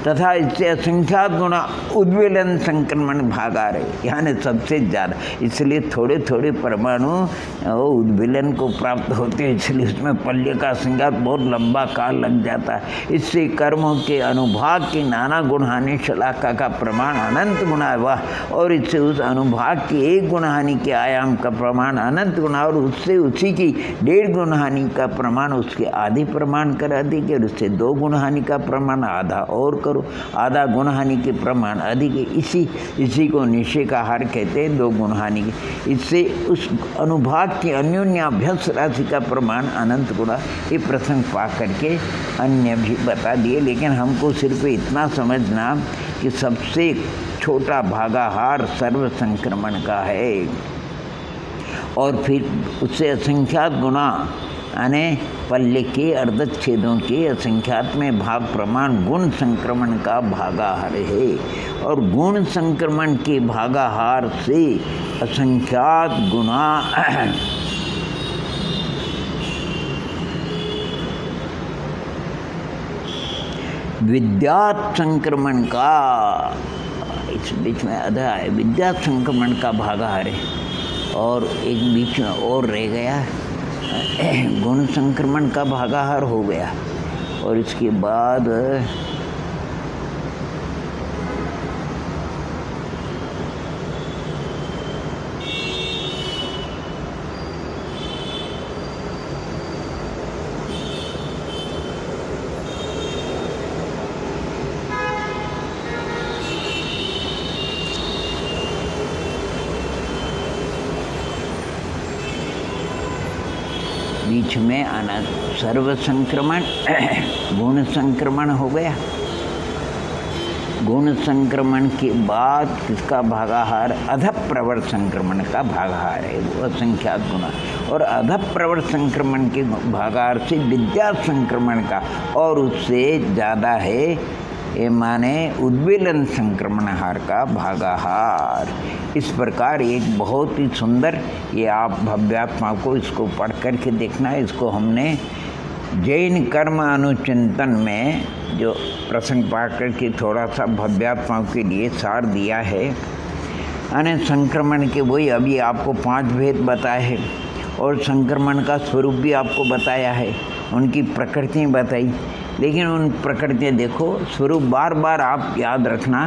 तथा इससे असंख्यात गुणा उद्वेलन संक्रमण भाग आ रहे, यानी सबसे ज़्यादा, इसलिए थोड़े थोड़े परमाणु उद्वेलन को प्राप्त होते हैं, इसलिए उसमें पल्ले का संख्यात बहुत लंबा काल लग जाता है। इससे कर्मों के अनुभाग की नाना गुण हानि शलाका का प्रमाण अनंत गुणा है वह, और इससे उस अनुभाग की एक गुण हानि के आयाम का प्रमाण अनंत गुणा, और उससे उसी की 1.5 गुण हानि का प्रमाण उसके आधे प्रमाण कर अधिक है, और उससे 2 गुण हानि का प्रमाण आधा और करो, आधा गुण हानि के प्रमाण अधिक है। इसी को निश्चय का हार कहते हैं 2 गुण हानि के। इससे उस अनुभाग की अन्योन्याभ्यस राशि का प्रमाण अनंत गुणा। ये प्रसंग पा करके अन्य भी बता दिए, लेकिन हमको सिर्फ इतना समझना कि सबसे छोटा भागाहार सर्व संक्रमण का है, और फिर उससे असंख्यात गुणा यानी पल्ले के अर्धच्छेदों के असंख्यात में भाग प्रमाण गुण संक्रमण का भागाहार है, और गुण संक्रमण के भागाहार से असंख्यात गुणा विद्यात संक्रमण का, इस बीच में आधा है विद्यात संक्रमण का भागाहार है, और एक बीच में और रह गया गुण संक्रमण का भागाहार हो गया, और इसके बाद बीच में आना सर्व संक्रमण गुण संक्रमण हो गया। गुण संक्रमण के बाद किसका भागाहार? अधप्रवर्त संक्रमण का भागाहार है, वो असंख्यात गुणा, और अधप्रवर्त संक्रमण के भागाहार से विद्यात संक्रमण का, और उससे ज़्यादा है ये माने उद्वेलन संक्रमणहार का भागाहार। इस प्रकार एक बहुत ही सुंदर, ये आप भव्यात्मा को इसको पढ़ कर के देखना है। इसको हमने जैन कर्म अनुचिंतन में जो प्रसंग पा कर के थोड़ा सा भव्यात्माओं के लिए सार दिया है। अने संक्रमण के वही अभी आपको 5 भेद बताए हैं, और संक्रमण का स्वरूप भी आपको बताया है, उनकी प्रकृति बताई। लेकिन उन प्रकृतियाँ देखो, स्वरूप बार बार आप याद रखना।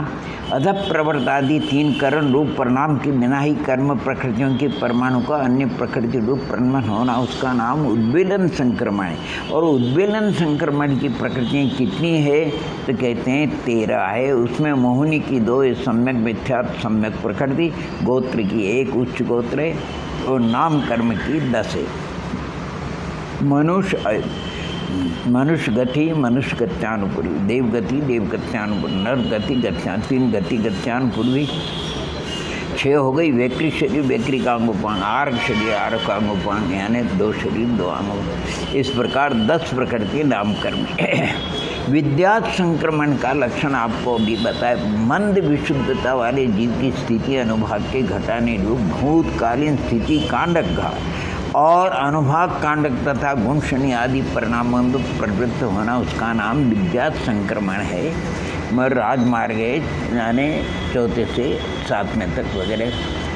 अधप्रवर्त आदि 3 करण रूप परिणाम के बिना ही कर्म प्रकृतियों के परमाणु का अन्य प्रकृति रूप परिणाम होना, उसका नाम उद्वेलन संक्रमण है। और उद्वेलन संक्रमण की प्रकृतियाँ कितनी है तो कहते हैं 13 है। उसमें मोहिनी की 2 सम्यक मिथ्या सम्यक प्रकृति, गोत्र की 1 उच्च गोत्र है, और नाम कर्म की 10 है। मनुष्य गति मनुष्य गत्यानुपूर्वी, देव गति देव गत्यानुपूर्वी, नर गति गत्या, 3 गति गत्यानुपूर्वी, 6 हो गई। वैक्रिक शरीर वैक्रिक अंगोपांग, आर्क शरीर आर्क अंगोपांग, यानी 2 शरीर 2 अंग। इस प्रकार 10 प्रकृति नाम कर्म। विद्या संक्रमण का लक्षण आपको भी बताए। मंद विशुद्धता वाले जीव की स्थिति अनुभाग के घटाने रूप भूतकालीन स्थिति कांडक घात और अनुभाग कांडक तथा गुण शनि आदि परिणामों में प्रवृत्त होना, उसका नाम विद्या संक्रमण है। मर राजमार्ग है, यानी 4 से 7 तक वगैरह।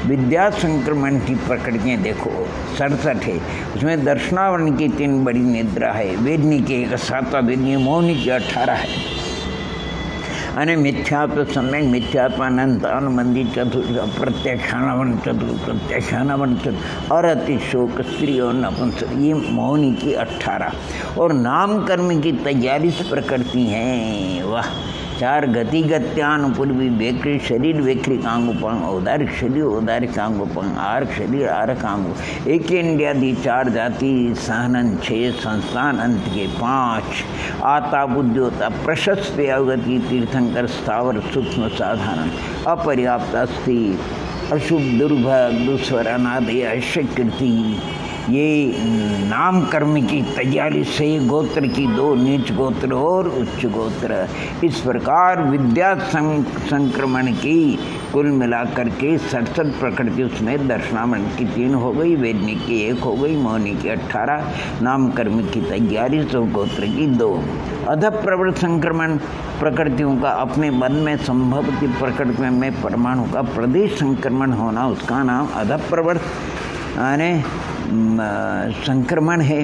विद्या संक्रमण की प्रकृतियाँ देखो 67 है। उसमें दर्शनावरण की 3 बड़ी निद्रा है, वेदनी की 1 7 वेदनी, मौनी की 18 है। અને મિથ્યાત્વ સમ્યક મિથ્યાત્વ અનંત અનમંદી ચતુર્થ अप्रत्याख्यानावन चतुर्थ प्रत्याख्यानावन चतुर्थ और अति शोक स्त्री और नपुंसक, ये मौनी की 18 और नाम कर्म की 43 प्रकृति हैं। वाह। 4 गति गत्यानुपूर्वी, वैक्रिक शरीर वैक्रिक अंगोपांग, औदारिक शरीर औदारिक अंगोपांग, आर्क शरीर आर्क अंगो, एक इंडियादि 4 जाति, सहनन 6, संस्थान अंत के 5, आता बुद्धियोता प्रशस्त अवगति, तीर्थंकर स्थावर सूक्ष्म साधारण, अपर्याप्त अस्थि, अशुभ दुर्भग दुस्वर अनादय अशकृति, ये नाम कर्म की 43 से गोत्र की 2 नीच गोत्र और उच्च गोत्र। इस प्रकार विद्या संक्रमण की कुल मिलाकर के 67 प्रकृति, उसमें दर्शनामण की 3 हो गई, वेदनी की 1 हो गई, मौनी की 18, नाम कर्म की 43 और गोत्र की 2। अध प्रबल संक्रमण प्रकृतियों का अपने मन में संभव की प्रकृति में परमाणु का प्रदेश संक्रमण होना, उसका नाम अध प्रबल यानी संक्रमण है।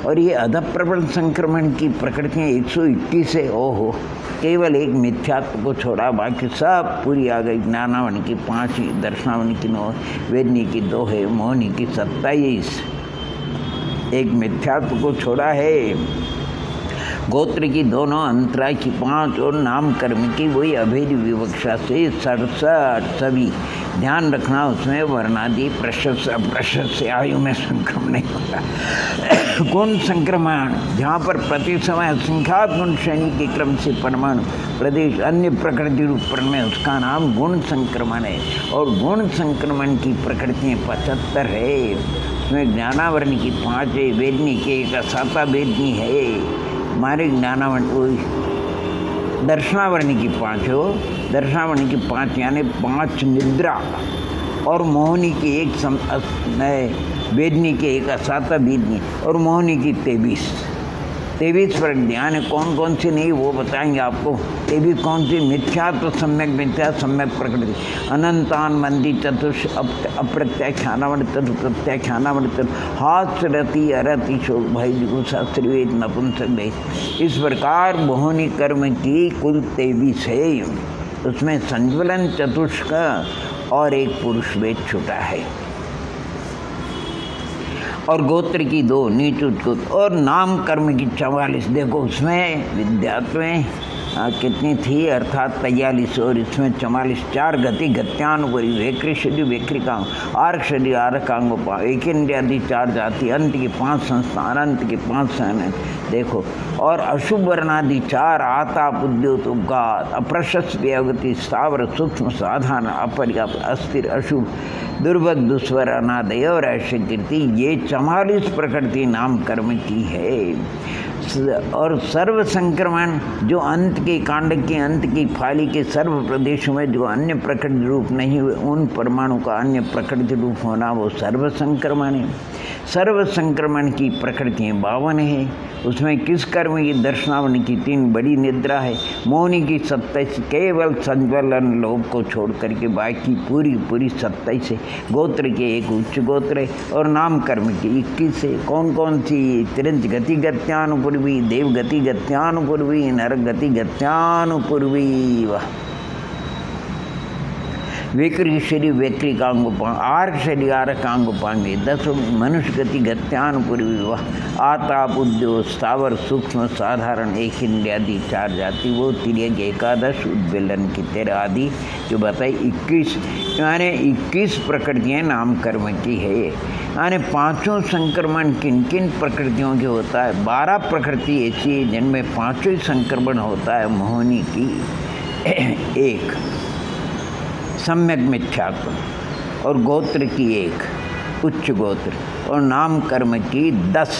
और ये अधप्रबल संक्रमण की प्रकृतियाँ 121 है। ओहो, केवल एक मिथ्यात्व को छोड़ा, बाकी सब पूरी आ गई। ज्ञानावनी की 5, दर्शनावनी की 9, वेदनी की 2 है, मौनी की 27, एक मिथ्यात्व को छोड़ा है। गोत्र की दोनों, अंतराय की 5 और नाम कर्म की वही अभेद विवक्षा से 67 सभी। ध्यान रखना, उसमें वर्णादि प्रशस्त अप्रशस्त से आयु में संक्रमण नहीं होता। गुण संक्रमण, जहाँ पर प्रति समय असंख्यात गुण श्रेणी के क्रम से परमाणु प्रदेश अन्य प्रकृति रूप पर में, उसका नाम गुण संक्रमण है। और गुण संक्रमण की प्रकृतियाँ 75 है। उसमें ज्ञानावरण की 5 है, वेदनी की 1 साता वेदनी है, हमारे ज्ञानावरण दर्शनावरणी की 5 हो, दर्शनावरणी की 5 यानी 5 निद्रा, और मोहनी की 1 वेदनी की 1 साता वेदनी, और मोहनी की 23 पर ध्यान है। कौन कौन सी नहीं वो बताएंगे आपको। 23 कौन सी? मिथ्या तो सम्यक मिथ्या, सम्यक प्रकृति, अनंतान मंदी चतुष अप्रत्याख्यानावण चतुर्थ प्रत्याख्यानावण चतुर्थ, हाथ रति अरति शोक भय जिगुषा श्रीवेद नपुंसक भेद। इस प्रकार मोहनी कर्म की कुल 23 है। उसमें संज्वलन चतुष्क और एक पुरुष वेद छुटा है, और गोत्र की 2 नीच उत्कुत, और नाम कर्म की 44। देखो उसमें विद्यात्व में कितनी थी, अर्थात 43, और इसमें 44। 4 गति गत्यानुपरी, वैक्रिक शरीर वैक्रिकांग, आर्क शरीर आर्कांगोपा, एक इंद्रियादि 4 जाति, अंत की 5 संस्थान, अंत की 5 सहन। देखो, और अशुभ वर्णादि 4, आता बुद्धियोत उद्गात, अप्रशस्त व्यवगति, स्थावर सूक्ष्म साधारण, अपर्याप्त अस्थिर अशुभ दुर्भग दुस्वर अनादय और ऐसे कीर्ति, ये 44 प्रकृति नाम कर्म की है। और सर्व संक्रमण जो अंत के कांड के अंत की फाली के सर्व प्रदेशों में जो अन्य प्रकृति रूप नहीं हुए, उन परमाणु का अन्य प्रकृति रूप होना, वो सर्व संक्रमण है। सर्व संक्रमण की प्रकृतियाँ 52 है। उसमें किस कर्म की? दर्शनावनी की 3 बड़ी निद्रा है, मौनी की 27, केवल संज्वलन लोभ को छोड़ करके बाकी पूरी 27 है। गोत्र के 1 उच्च गोत्र है, और नाम कर्म की 21 है। कौन कौन सी? तिरंज गति गत्यानुपूर्वी, देव गति गत्यानुपूर्वी, नरक गति गत्यानुपूर्वी। वाह। वेकरी शरीर वैक्रिकांगोपांग आर्क शरीर आरकांगोपांग 10 मनुष्य गति गत्यानुपूर्वी विवाह आताप उद्योग स्थावर सूक्ष्म साधारण एक इंद्रियादि 4 जाति वो तिर्यक एकादश उद्वेलन की 13 आदि जो बताई 21 यानी 21 प्रकृतियाँ नाम कर्म की है। यानी पांचों संक्रमण किन किन प्रकृतियों के होता है? 12 प्रकृति ऐसी है जिनमें पांचों ही संक्रमण होता है। मोहिनी की 1 सम्यक मिथ्यात्व और गोत्र की 1 उच्च गोत्र और नाम कर्म की 10।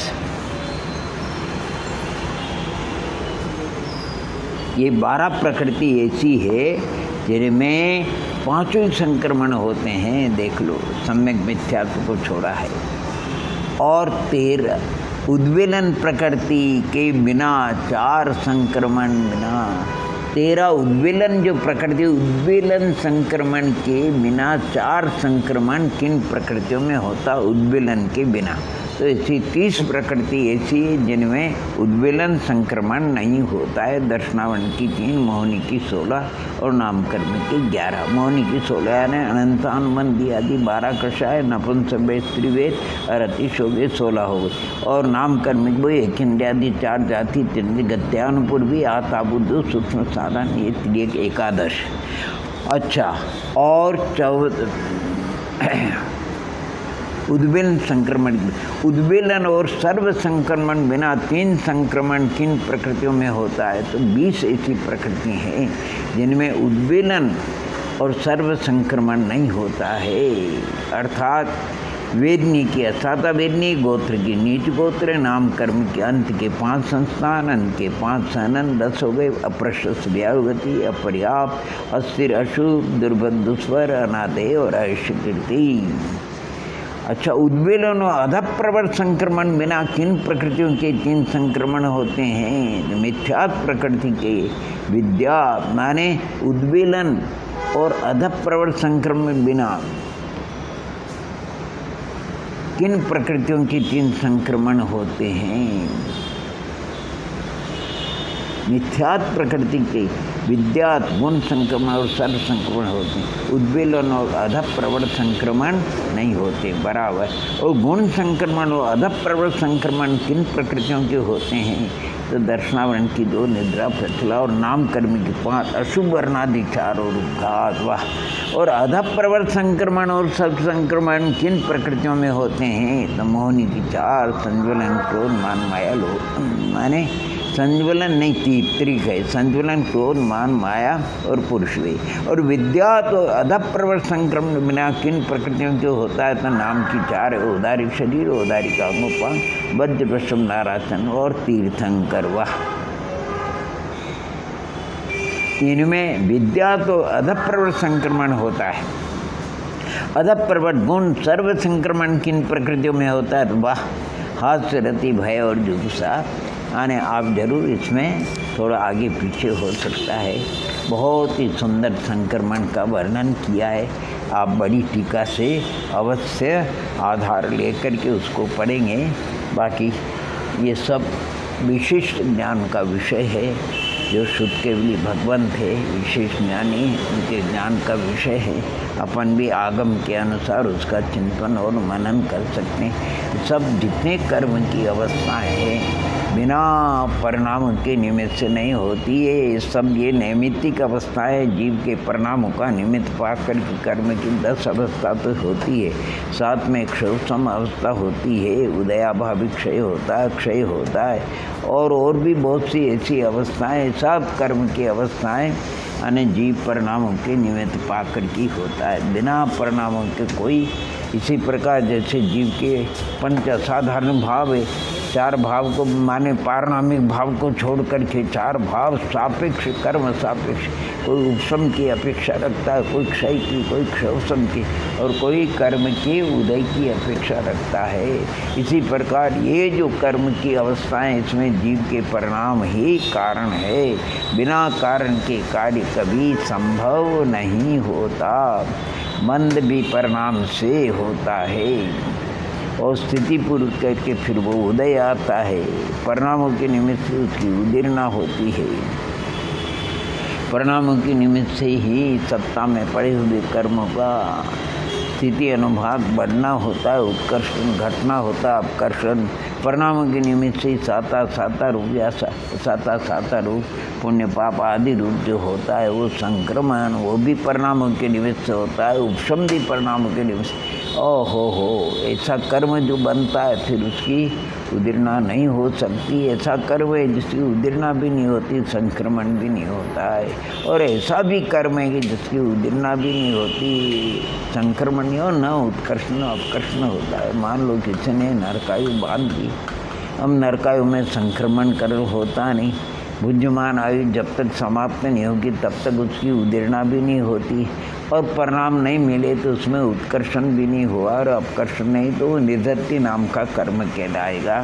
ये 12 प्रकृति ऐसी है जिनमें पांचों संक्रमण होते हैं। देख लो, सम्यक मिथ्यात्व को छोड़ा है। और 13 उद्वेलन प्रकृति के बिना 4 संक्रमण बिना 13 उद्वेलन जो प्रकृति उद्वेलन संक्रमण के बिना 4 संक्रमण किन प्रकृतियों में होता? उद्वेलन के बिना। तो ऐसी 30 प्रकृति ऐसी है जिनमें उद्वेलन संक्रमण नहीं होता है। दर्शनावरण की 3, मोहिनी की 16 और नामकर्म की 11। मोहिनी की 16 यानी अनंतानुबंधी आदि 12 कषाय नपुंसक स्त्रीवेद और अतिशोभे 16 हो गई। और नामकर्म वो एक इंद्रियादि 4 जाति 3 गत्यानुपूर्वी आताबुद्ध सूक्ष्म साधन ये तिर्यक एकादश। अच्छा, और 14 उद्वेलन संक्रमण उद्वेलन और सर्व संक्रमण बिना 3 संक्रमण किन प्रकृतियों में होता है? तो 20 ऐसी प्रकृति हैं जिनमें उद्वेलन और सर्व संक्रमण नहीं होता है। अर्थात वेदनी की असाता वेदनी, गोत्र की नीच गोत्र, नाम कर्म के अंत के 5 संस्थान, अंत के 5 सनन 10 हो गए। अप्रशस्त व्यागति, अपर्याप्त, अस्थिर, अशुभ, दुर्बल, दुस्वर, अनादेय और अशिकृति। अच्छा, उद्वेलन और अधप्रवर संक्रमण बिना किन प्रकृतियों के 3 संक्रमण होते हैं? मिथ्यात् प्रकृति के विद्या माने उद्वेलन और अधप्रवर संक्रमण बिना किन प्रकृतियों के 3 संक्रमण होते हैं? मिथ्यात् प्रकृति के विद्यात गुण संक्रमण और सर्व संक्रमण होते हैं। उद्वेलन और अधप्रवण संक्रमण नहीं होते बराबर। और गुण संक्रमण और अधप्रवण संक्रमण किन प्रकृतियों के होते हैं? तो दर्शनावरण की 2, निद्रा, प्रचला और नाम कर्म की 5, अशुभ वर्णादि 4 और उपघात। वाह। और अधप्रवण संक्रमण और सर्व संक्रमण किन प्रकृतियों में होते हैं? तो मोहिनी की 4, संज्वलन, क्रोध, मान, माया, लोभ माने संज्वलन नहीं तीत्रिक है। संज्वलन, क्रोध, मान, माया और पुरुष वे। और विद्या तो अधप्रवर संक्रमण बिना किन प्रकृतियों के होता है? तो नाम की 4 है। औदारिक शरीर, औदारिक आत्मोपांग, वज्र, पश्चिम, नारासन और तीर्थंकर। वाह। इनमें विद्या तो अधप्रवर संक्रमण होता है। अधप्रवर गुण सर्व संक्रमण किन प्रकृतियों में होता है? तो वाह। हास्य, रति, भय और जुगुप्सा। यानी आप जरूर इसमें थोड़ा आगे पीछे हो सकता है। बहुत ही सुंदर संक्रमण का वर्णन किया है। आप बड़ी टीका से अवश्य आधार लेकर के उसको पढ़ेंगे। बाकी ये सब विशिष्ट ज्ञान का विषय है। जो शुद्ध केवली भगवंत है, विशेष ज्ञानी, उनके ज्ञान का विषय है। अपन भी आगम के अनुसार उसका चिंतन और मनन कर सकते हैं। सब जितने कर्म की अवस्थाएं हैं बिना परिणाम के निमित्त से नहीं होती है। सब ये नैमित्तिक अवस्थाएं जीव के परिणामों का निमित्त पाकर कर्म की 10 अवस्था तो होती है। साथ में क्षयोत्सम अवस्था होती है, उदयाभावी क्षय होता है, क्षय होता है और भी बहुत सी ऐसी अवस्थाएं, सब कर्म की अवस्थाएं यानी जीव परिणामों के निमित्त पाकर की होता है। बिना परिणामों के कोई, इसी प्रकार जैसे जीव के 5 असाधारण भाव है, 4 भाव को माने पारणामिक भाव को छोड़ करके 4 भाव सापेक्ष, कर्म सापेक्ष। कोई उपशम की अपेक्षा रखता है, कोई क्षय की, कोई क्षयोपशम की और कोई कर्म के उदय की अपेक्षा रखता है। इसी प्रकार ये जो कर्म की अवस्थाएं, इसमें जीव के परिणाम ही कारण है। बिना कारण के कार्य कभी संभव नहीं होता। मंद भी परिणाम से होता है और स्थिति पूर्व करके फिर वो उदय आता है। परिणामों के निमित्त से उसकी उदीर्णा होती है। परिणामों के निमित्त से ही सत्ता में पड़े हुए कर्मों का स्थिति अनुभाग बढ़ना होता है, उत्कर्षण घटना होता है, अपकर्षण। परिणामों के निमित्त से साता रूप या साता रूप पुण्य पाप आदि रूप जो होता है वो संक्रमण, वो भी परिणामों के निमित्त से होता है, उपशमदी परिणामों के निमित्त। हो ऐसा कर्म जो बनता है फिर उसकी उदीर्णा नहीं हो सकती। ऐसा कर्म है जिसकी उदीर्णा भी नहीं होती, संक्रमण भी नहीं होता है। और ऐसा भी कर्म है कि जिसकी उदीर्णा भी नहीं होती, संक्रमण नहीं हो, न उत्कर्षण अपकर्षण होता है। मान लो किसी ने नरकायु बांध दी, अब नरकायु में संक्रमण कर होता नहीं, बुद्धिमान आयु जब तक समाप्त नहीं होगी तब तक उसकी उदीर्णा भी नहीं होती, और परिणाम नहीं मिले तो उसमें उत्कर्षण भी नहीं हुआ और अपकर्षण नहीं, तो वो निर्धत्ति नाम का कर्म कहलाएगा।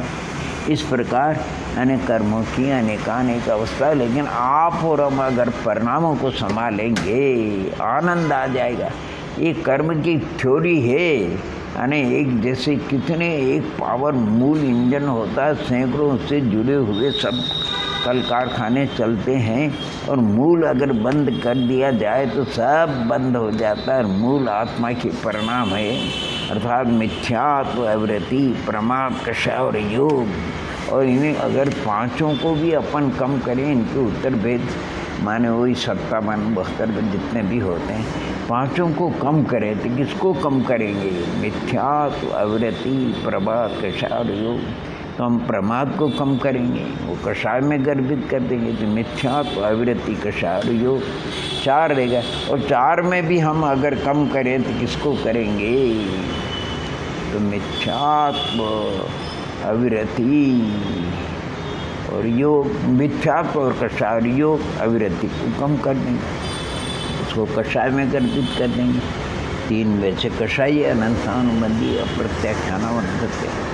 इस प्रकार अनेक कर्मों की अनेकानेक अवस्था है, लेकिन आप और हम अगर परिणामों को संभालेंगे आनंद आ जाएगा। ये कर्म की थ्योरी है, यानी एक जैसे कितने एक पावर मूल इंजन होता है, सैकड़ों से जुड़े हुए सब कल कारखाने चलते हैं, और मूल अगर बंद कर दिया जाए तो सब बंद हो जाता है। मूल आत्मा के परिणाम है, अर्थात मिथ्यात्व, अवृत्ति, प्रमाद, कषाय और योग। और इन्हें अगर पांचों को भी अपन कम करें, इनके उत्तर भेद माने वही 57, 72 जितने भी होते हैं, पांचों को कम करें तो किसको कम करेंगे? मिथ्यात्व, अवृत्ति, प्रमाद, कषाय और योग। तो हम प्रमाद को कम करेंगे, वो कषाय में गर्भित कर देंगे। तो मिथ्यात्व, अवृत्ति, कषाय और योग 4 रहेगा। और 4 में भी हम अगर कम करें तो किसको करेंगे? तो मिथ्यात्व, अवृत्ति और योग, मिथ्यात्व और कषाय और योग, अवृत्ति को कम कर देंगे, उसको कषाय में गर्भित कर देंगे। 3 वैसे कषाय, अनंतानुबंधी, अप्रत्याख्यानावंतत्व।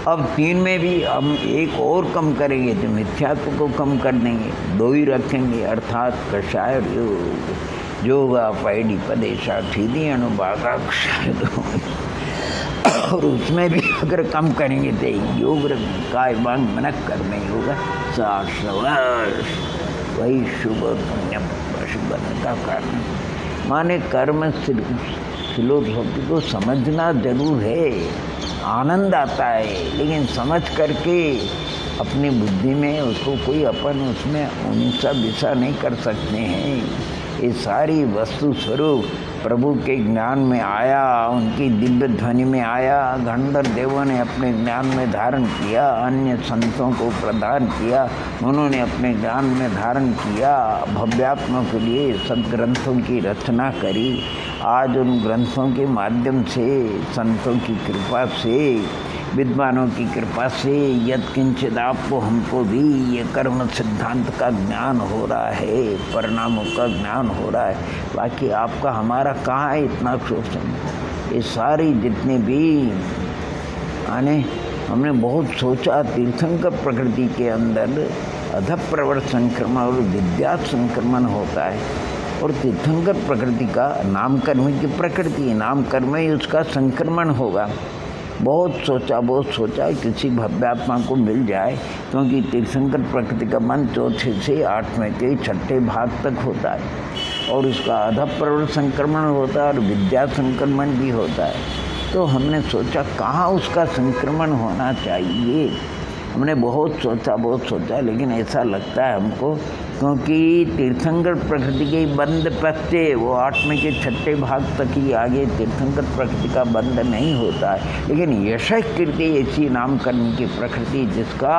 अब 3 में भी हम एक और कम करेंगे तो मिथ्यात्व को कम कर देंगे, 2 ही रखेंगे, अर्थात कषाय और योग। योगा पैडी पदेशा ठीदी अनुभागा कषाय। और उसमें भी अगर कम करेंगे तो योग काय वांग मनक कर्म योगा साश्रवर्ष, वही शुभ पुण्य पशुबन का कारण। माने कर्म फिलोसॉफी को समझना जरूर है, आनंद आता है, लेकिन समझ करके अपनी बुद्धि में उसको कोई अपन उसमें ऊंचा बिसा नहीं कर सकते हैं। ये सारी वस्तु स्वरूप प्रभु के ज्ञान में आया, उनकी दिव्य ध्वनि में आया, गंधर्व देवों ने अपने ज्ञान में धारण किया, अन्य संतों को प्रदान किया, उन्होंने अपने ज्ञान में धारण किया, भव्यात्मा के लिए सदग्रंथों की रचना करी। आज उन ग्रंथों के माध्यम से, संतों की कृपा से, विद्वानों की कृपा से यत्किंचित आपको हमको भी ये कर्म सिद्धांत का ज्ञान हो रहा है, परिणामों का ज्ञान हो रहा है। बाकी आपका हमारा कहाँ है इतना शोषण? ये सारी जितने भी आने हमने बहुत सोचा, तीर्थंकर प्रकृति के अंदर अधप्रवर संक्रमण और विद्या संक्रमण होता है, और तीर्थंकर प्रकृति का नाम कर्म की प्रकृति, नाम कर्म ही उसका संक्रमण होगा। बहुत सोचा किसी भव्यात्मा को मिल जाए, क्योंकि तीर्थंकर प्रकृति का मन 4 से 8वें के 6ठे भाग तक होता है, और उसका अधप्रवर संक्रमण होता है और विद्या संक्रमण भी होता है। तो हमने सोचा कहाँ उसका संक्रमण होना चाहिए। हमने बहुत सोचा, लेकिन ऐसा लगता है हमको, क्योंकि तीर्थंकर प्रकृति के बंद पत्ते वो 8वें के 6ठे भाग तक ही, आगे तीर्थंकर प्रकृति का बंद नहीं होता है। लेकिन यशः कीर्ति ऐसी नामकरण की प्रकृति जिसका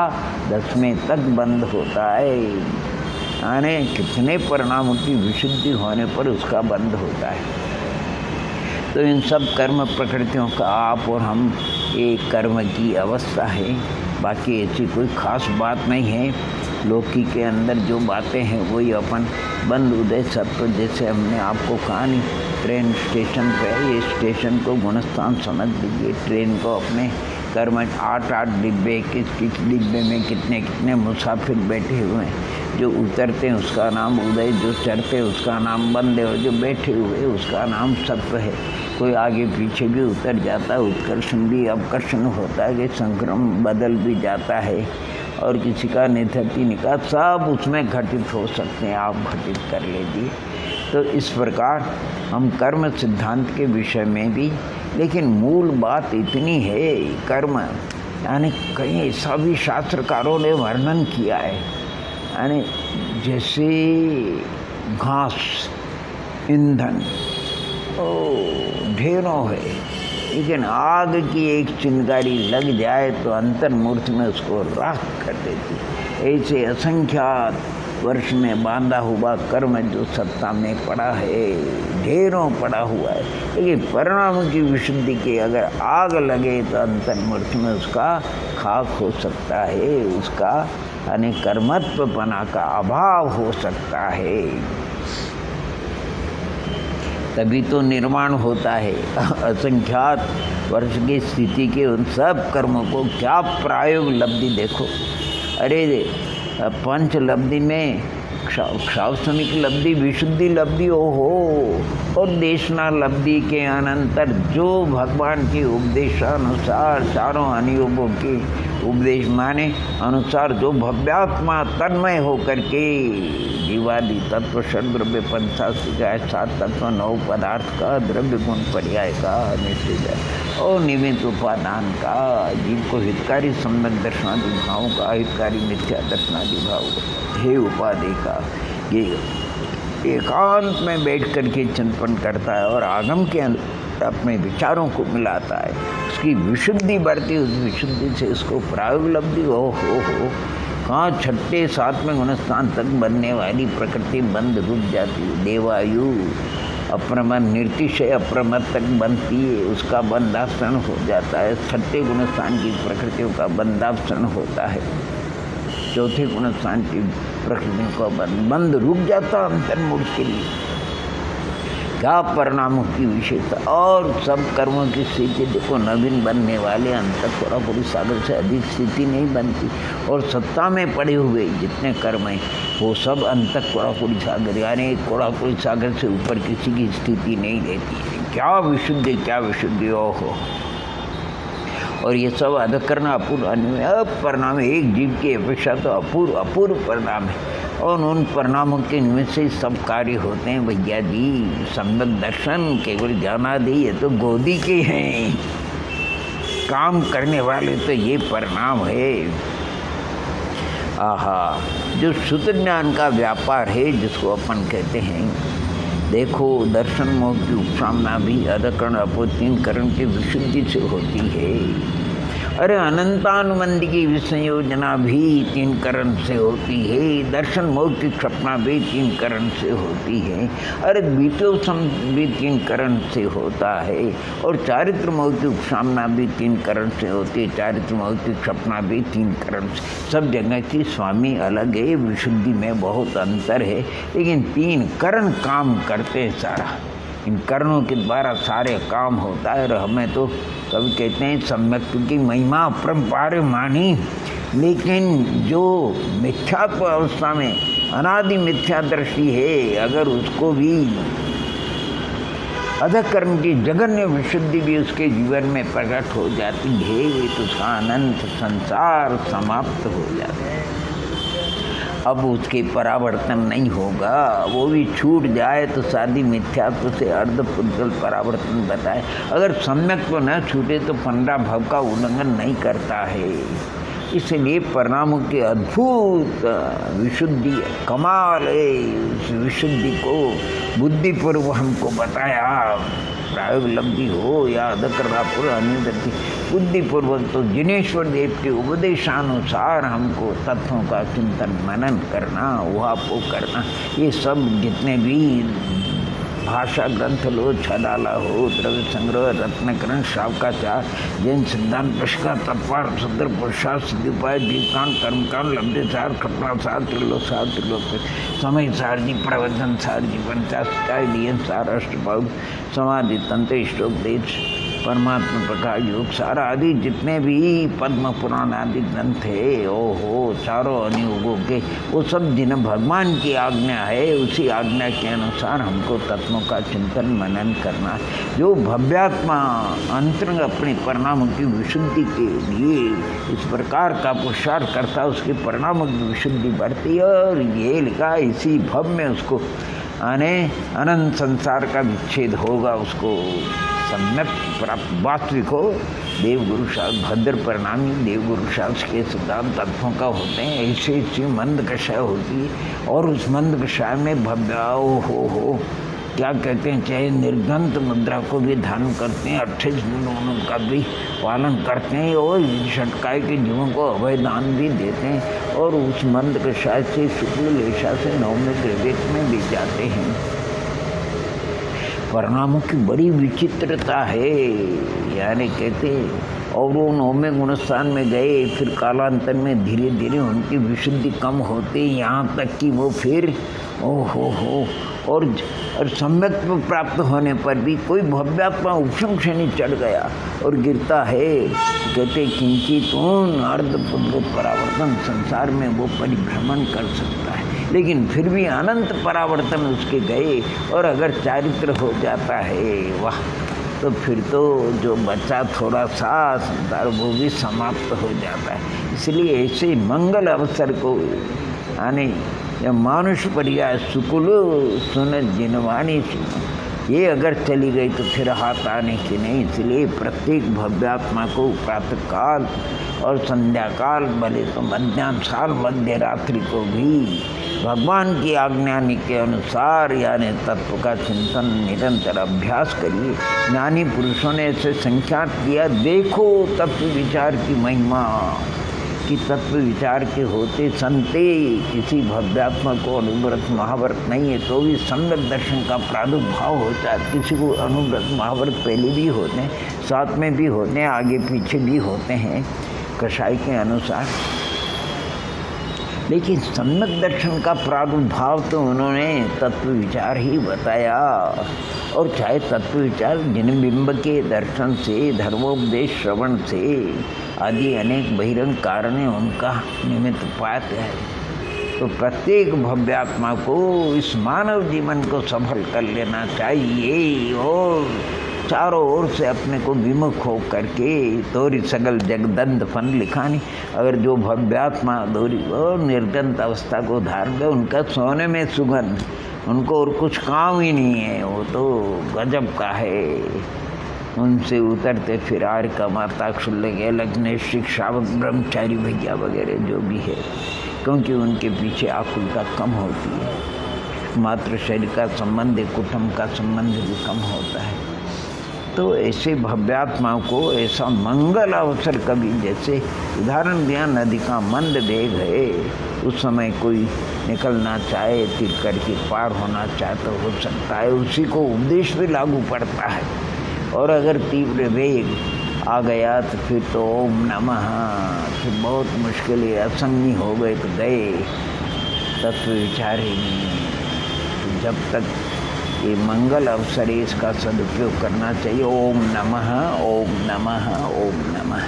10वें तक बंद होता है, यानी कितने परिणामों की विशुद्धि होने पर उसका बंद होता है। तो इन सब कर्म प्रकृतियों का आप और हम एक कर्म की अवस्था है, बाकी ऐसी कोई खास बात नहीं है। लौकी के अंदर जो बातें हैं वही अपन बंद उदय सत्व, जैसे हमने आपको कहा नहीं, ट्रेन स्टेशन पे, ये स्टेशन को गुणस्थान समझ लीजिए। ट्रेन को अपने कर्म 8 डिब्बे, किस डिब्बे में कितने कितने मुसाफिर बैठे हुए हैं। जो उतरते हैं उसका नाम उदय, जो चढ़ते हैं उसका नाम बंद है, और जो बैठे हुए उसका नाम सत्व है। कोई आगे पीछे भी उतर जाता है, उत्कर्षण भी अपकर्षण होता है, कि संक्रमण बदल भी जाता है। और किसी का निधति निकाल, सब उसमें घटित हो सकते हैं, आप घटित कर लीजिए। तो इस प्रकार हम कर्म सिद्धांत के विषय में भी, लेकिन मूल बात इतनी है, कर्म यानी कहीं ऐसा भी शास्त्रकारों ने वर्णन किया है, यानी जैसे घास, ईंधन ढेरों है, लेकिन आग की एक चिंगारी लग जाए तो अंतर्मूर्ति में उसको राख कर देती। ऐसे असंख्यात वर्ष में बांधा हुआ कर्म जो सत्ता में पड़ा है, ढेरों पड़ा हुआ है, लेकिन परिणाम की विशुद्धि के अगर आग लगे तो अंतर्मूर्ति में उसका खाक हो सकता है, उसका यानी कर्मत्वपना का अभाव हो सकता है। तभी तो निर्माण होता है। असंख्यात वर्ष की स्थिति के उन सब कर्मों को क्या प्रायोग लब्धि देखो। अरे पंच लब्धि में क्षावसमिक लब्धि, विशुद्धि लब्धि, ओहो, और देशना लब्धि के अनंतर जो भगवान के उपदेशानुसार चारों अनुयोगों के उपदेश माने अनुसार जो भव्यात्मा तन्मय होकर के जीवादि तत्व, षड्द्रव्य, पंचाशी का, 7 तत्व, 9 पदार्थ का, द्रव्य गुण पर्याय का, निश्चित और निमित्त उपादान का, जीव को हितकारी सम्यक दर्शनादि भावों का, हितकारी मिथ्या दर्शनादि भाव हे उपाधि का, ये एकांत में बैठ कर के चिंतन करता है और आगम के अपने विचारों को मिलाता है, उसकी विशुद्धि बढ़ती, उस विशुद्धि से उसको प्रायोग लब्धि हो कहाँ 6ठे 7वें गुणस्थान तक बनने वाली प्रकृति बंद रुक जाती है। देवायु अप्रमद निर्तिशय अप्रमद तक बनती है, उसका बंधासन हो जाता है। 6ठे गुणस्थान की प्रकृतियों का बंधासन होता है, 4थे गुणस्थान की प्रकृतियों का बंद रुक जाता अंतर्मुख के लिए। क्या परिणामों की विशेषता और सब कर्मों की स्थिति देखो, नवीन बनने वाले अंतःपुरी सागर से अधिक स्थिति नहीं बनती, और सत्ता में पड़े हुए जितने कर्म हैं वो सब अंतःपुरी सागर यानी कोड़ापुरी सागर से ऊपर किसी की स्थिति नहीं रहती है। क्या विशुद्धि, क्या विशुद्धि, ओहो। और ये सब अधकरण अपूर्व परिणाम, एक जीव की अपेक्षा तो अपूर्व परिणाम है, और उन परिणामों के निमित्त से सब कार्य होते हैं। भैया जी, सम्यक दर्शन केवल ज्ञानादि ये तो गोदी के हैं, काम करने वाले तो ये परिणाम है। आहा, जो शुद्ध ज्ञान का व्यापार है जिसको अपन कहते हैं, देखो दर्शन मोह की उपसामना भी अधकरण अपोतीन करण की विशुद्धि से होती है। अरे अनंतानुबंध की विसंयोजना भी 3 करण से होती है, दर्शन मोह की क्षपना भी 3 करण से होती है, अरे द्वितीयोपम भी 3 करण से होता है, और चारित्र मोह की उपसामना भी 3 करण से होती है, चारित्र मोह की क्षपना भी 3 करण से। सब जगह की स्वामी अलग है, विशुद्धि में बहुत अंतर है, लेकिन 3 करण काम करते हैं सारा, इन करणों के द्वारा सारे काम होता है। और हमें तो कभी कहते हैं सम्यक की महिमा अपरंपार मानी, लेकिन जो मिथ्यात्व अवस्था में अनादि मिथ्या दृष्टि है, अगर उसको भी अधकर्म की जघन्य विशुद्धि भी उसके जीवन में प्रकट हो जाती है, तो उसका अनंत संसार समाप्त हो जाता है। अब उसके परावर्तन नहीं होगा, वो भी छूट जाए तो शादी मिथ्यात्व से अर्धपुद्गल परावर्तन बताए। अगर सम्यक्त्व न छूटे तो 15 भाव का उल्लंघन नहीं करता है। इसलिए परिणामों की अद्भुत विशुद्धि कमाल है। उस विशुद्धि को बुद्धिपूर्व हमको बताया, प्रायोग लब्धि हो या अधकरणापुर अनुदति, बुद्धिपूर्वक तो जिनेश्वर देव के उपदेशानुसार हमको तत्वों का चिंतन मनन करना, उहापो करना। ये सब जितने भी भाषा ग्रंथ लो, छदाला हो, द्रव्य संग्रह, रत्नकरण, श्रावकाचार, जैन सिद्धांत, पुष्का, तत्वार्थ, सदर, पुरुषार्थ, सिद्धिपाय, दीपकांड, कर्मकांड, लब्धिसार, खटनासार, त्रिलोकसार, त्रिलोक समय सार जी, प्रवचन सार जी, पंचाशाय, दियन सार, अष्टभाव, समाधि तंत्र, श्लोक देश परमात्मा प्रकाश योग सारा आदि जितने भी पद्म पुराण आदि ग्रंथ है, ओहो चारों अनुयोगों के, वो सब जिन भगवान की आज्ञा है उसी आज्ञा के अनुसार हमको तत्वों का चिंतन मनन करना है। जो भव्यात्मा अंतरंग अपने परिणामों की विशुद्धि के लिए इस प्रकार का पुरुषार्थ करता है, उसके परिणामों की विशुद्धि बढ़ती है। और ये लिखा इसी भव में उसको आने अनंत संसार का विच्छेद होगा, उसको सम्यक प्राप्त वास्तविक हो। देवगुरु शास्त्र भद्र परिणामी देवगुरु शास्त्र के सिद्धांत तत्वों का होते हैं, ऐसे ऐसी मंद कषाय होती है। और उस मंद कषाय में भव्याओ हो क्या कहते हैं, चाहे निर्गंत मुद्रा को भी धारण करते हैं, 28 दिनों का भी पालन करते हैं और षटकाय के जीवों को अभय दान भी देते हैं। और उस मंद कषाय से शुक्ल लेशा से नवमे विवेक में भी जाते हैं। परिणामों की बड़ी विचित्रता है, यानी कहते और वो नौवें गुणस्थान में गए, फिर कालांतर में धीरे धीरे उनकी विशुद्धि कम होती, यहाँ तक कि वो फिर हो और सम्यक्त्व प्राप्त होने पर भी कोई भव्यात्मा उपशम श्रेणी चढ़ गया और गिरता है। कहते किंचित अर्धपुत्र परावर्तन, संसार में वो परिभ्रमण कर सकता है, लेकिन फिर भी अनंत परावर्तन उसके गए। और अगर चारित्र हो जाता है वाह, तो फिर तो जो बचा थोड़ा सा संसार वो भी समाप्त हो जाता है। इसलिए ऐसे मंगल अवसर को आने या मानुष पर्याय सुकुल सुन जिनवाणी सुन, ये अगर चली गई तो फिर हाथ आने की नहीं। इसलिए प्रत्येक भव्यात्मा को प्रातःकाल और संध्याकाल, भले तो मध्याह्न काल मध्य रात्रि को भी भगवान की आज्ञा के अनुसार यानी तत्व का चिंतन निरंतर अभ्यास करिए। ज्ञानी पुरुषों ने इसे संख्यात किया, देखो तत्व विचार की महिमा कि तत्व विचार के होते संते किसी भव्यात्मा को अनुव्रत महाव्रत नहीं है तो भी सम्यक दर्शन का प्रादुर्भाव होता है। किसी को अनुव्रत महाव्रत पहले भी होते हैं, साथ में भी होते हैं, आगे पीछे भी होते हैं कषाय के अनुसार, लेकिन सम्यक दर्शन का प्रादुर्भाव तो उन्होंने तत्व विचार ही बताया। और चाहे तत्व विचार जिन बिंब के दर्शन से, धर्मोपदेश श्रवण से आदि अनेक बहिरंग कारण उनका निमित्त पाते हैं। तो प्रत्येक भव्यात्मा को इस मानव जीवन को सफल कर लेना चाहिए और चारों ओर से अपने को विमुख हो करके तोरी सगल जगदंत फन लिखानी। अगर जो भव्यात्मा दोरी और निर्गंत अवस्था को धारण कर, उनका सोने में सुगंध, उनको और कुछ काम ही नहीं है, वो तो गजब का है। उनसे उतरते फिर आर्य का माता क्षुल्लगे लगने शिक्षावक ब्रह्मचारी भैया वगैरह जो भी है, क्योंकि उनके पीछे आकुलता कम होती है, मात्र शरीर का संबंध, कुटुंब का संबंध भी कम होता है। तो ऐसे भव्यात्माओं को ऐसा मंगल अवसर कभी, जैसे उदाहरण दिया नदी का मंद वेग है, उस समय कोई निकलना चाहे, तीर करके पार होना चाहे तो हो सकता है, उसी को उपदेश भी लागू पड़ता है। और अगर तीव्र वेग आ गया तो फिर तो ओम नमः, फिर बहुत मुश्किल है, असंगी हो गए तो गए, तत्व विचार ही नहीं। तो जब तक ये मंगल अवसर है इसका सदुपयोग करना चाहिए। ओम नमः, ओम नमः, ओम नमः।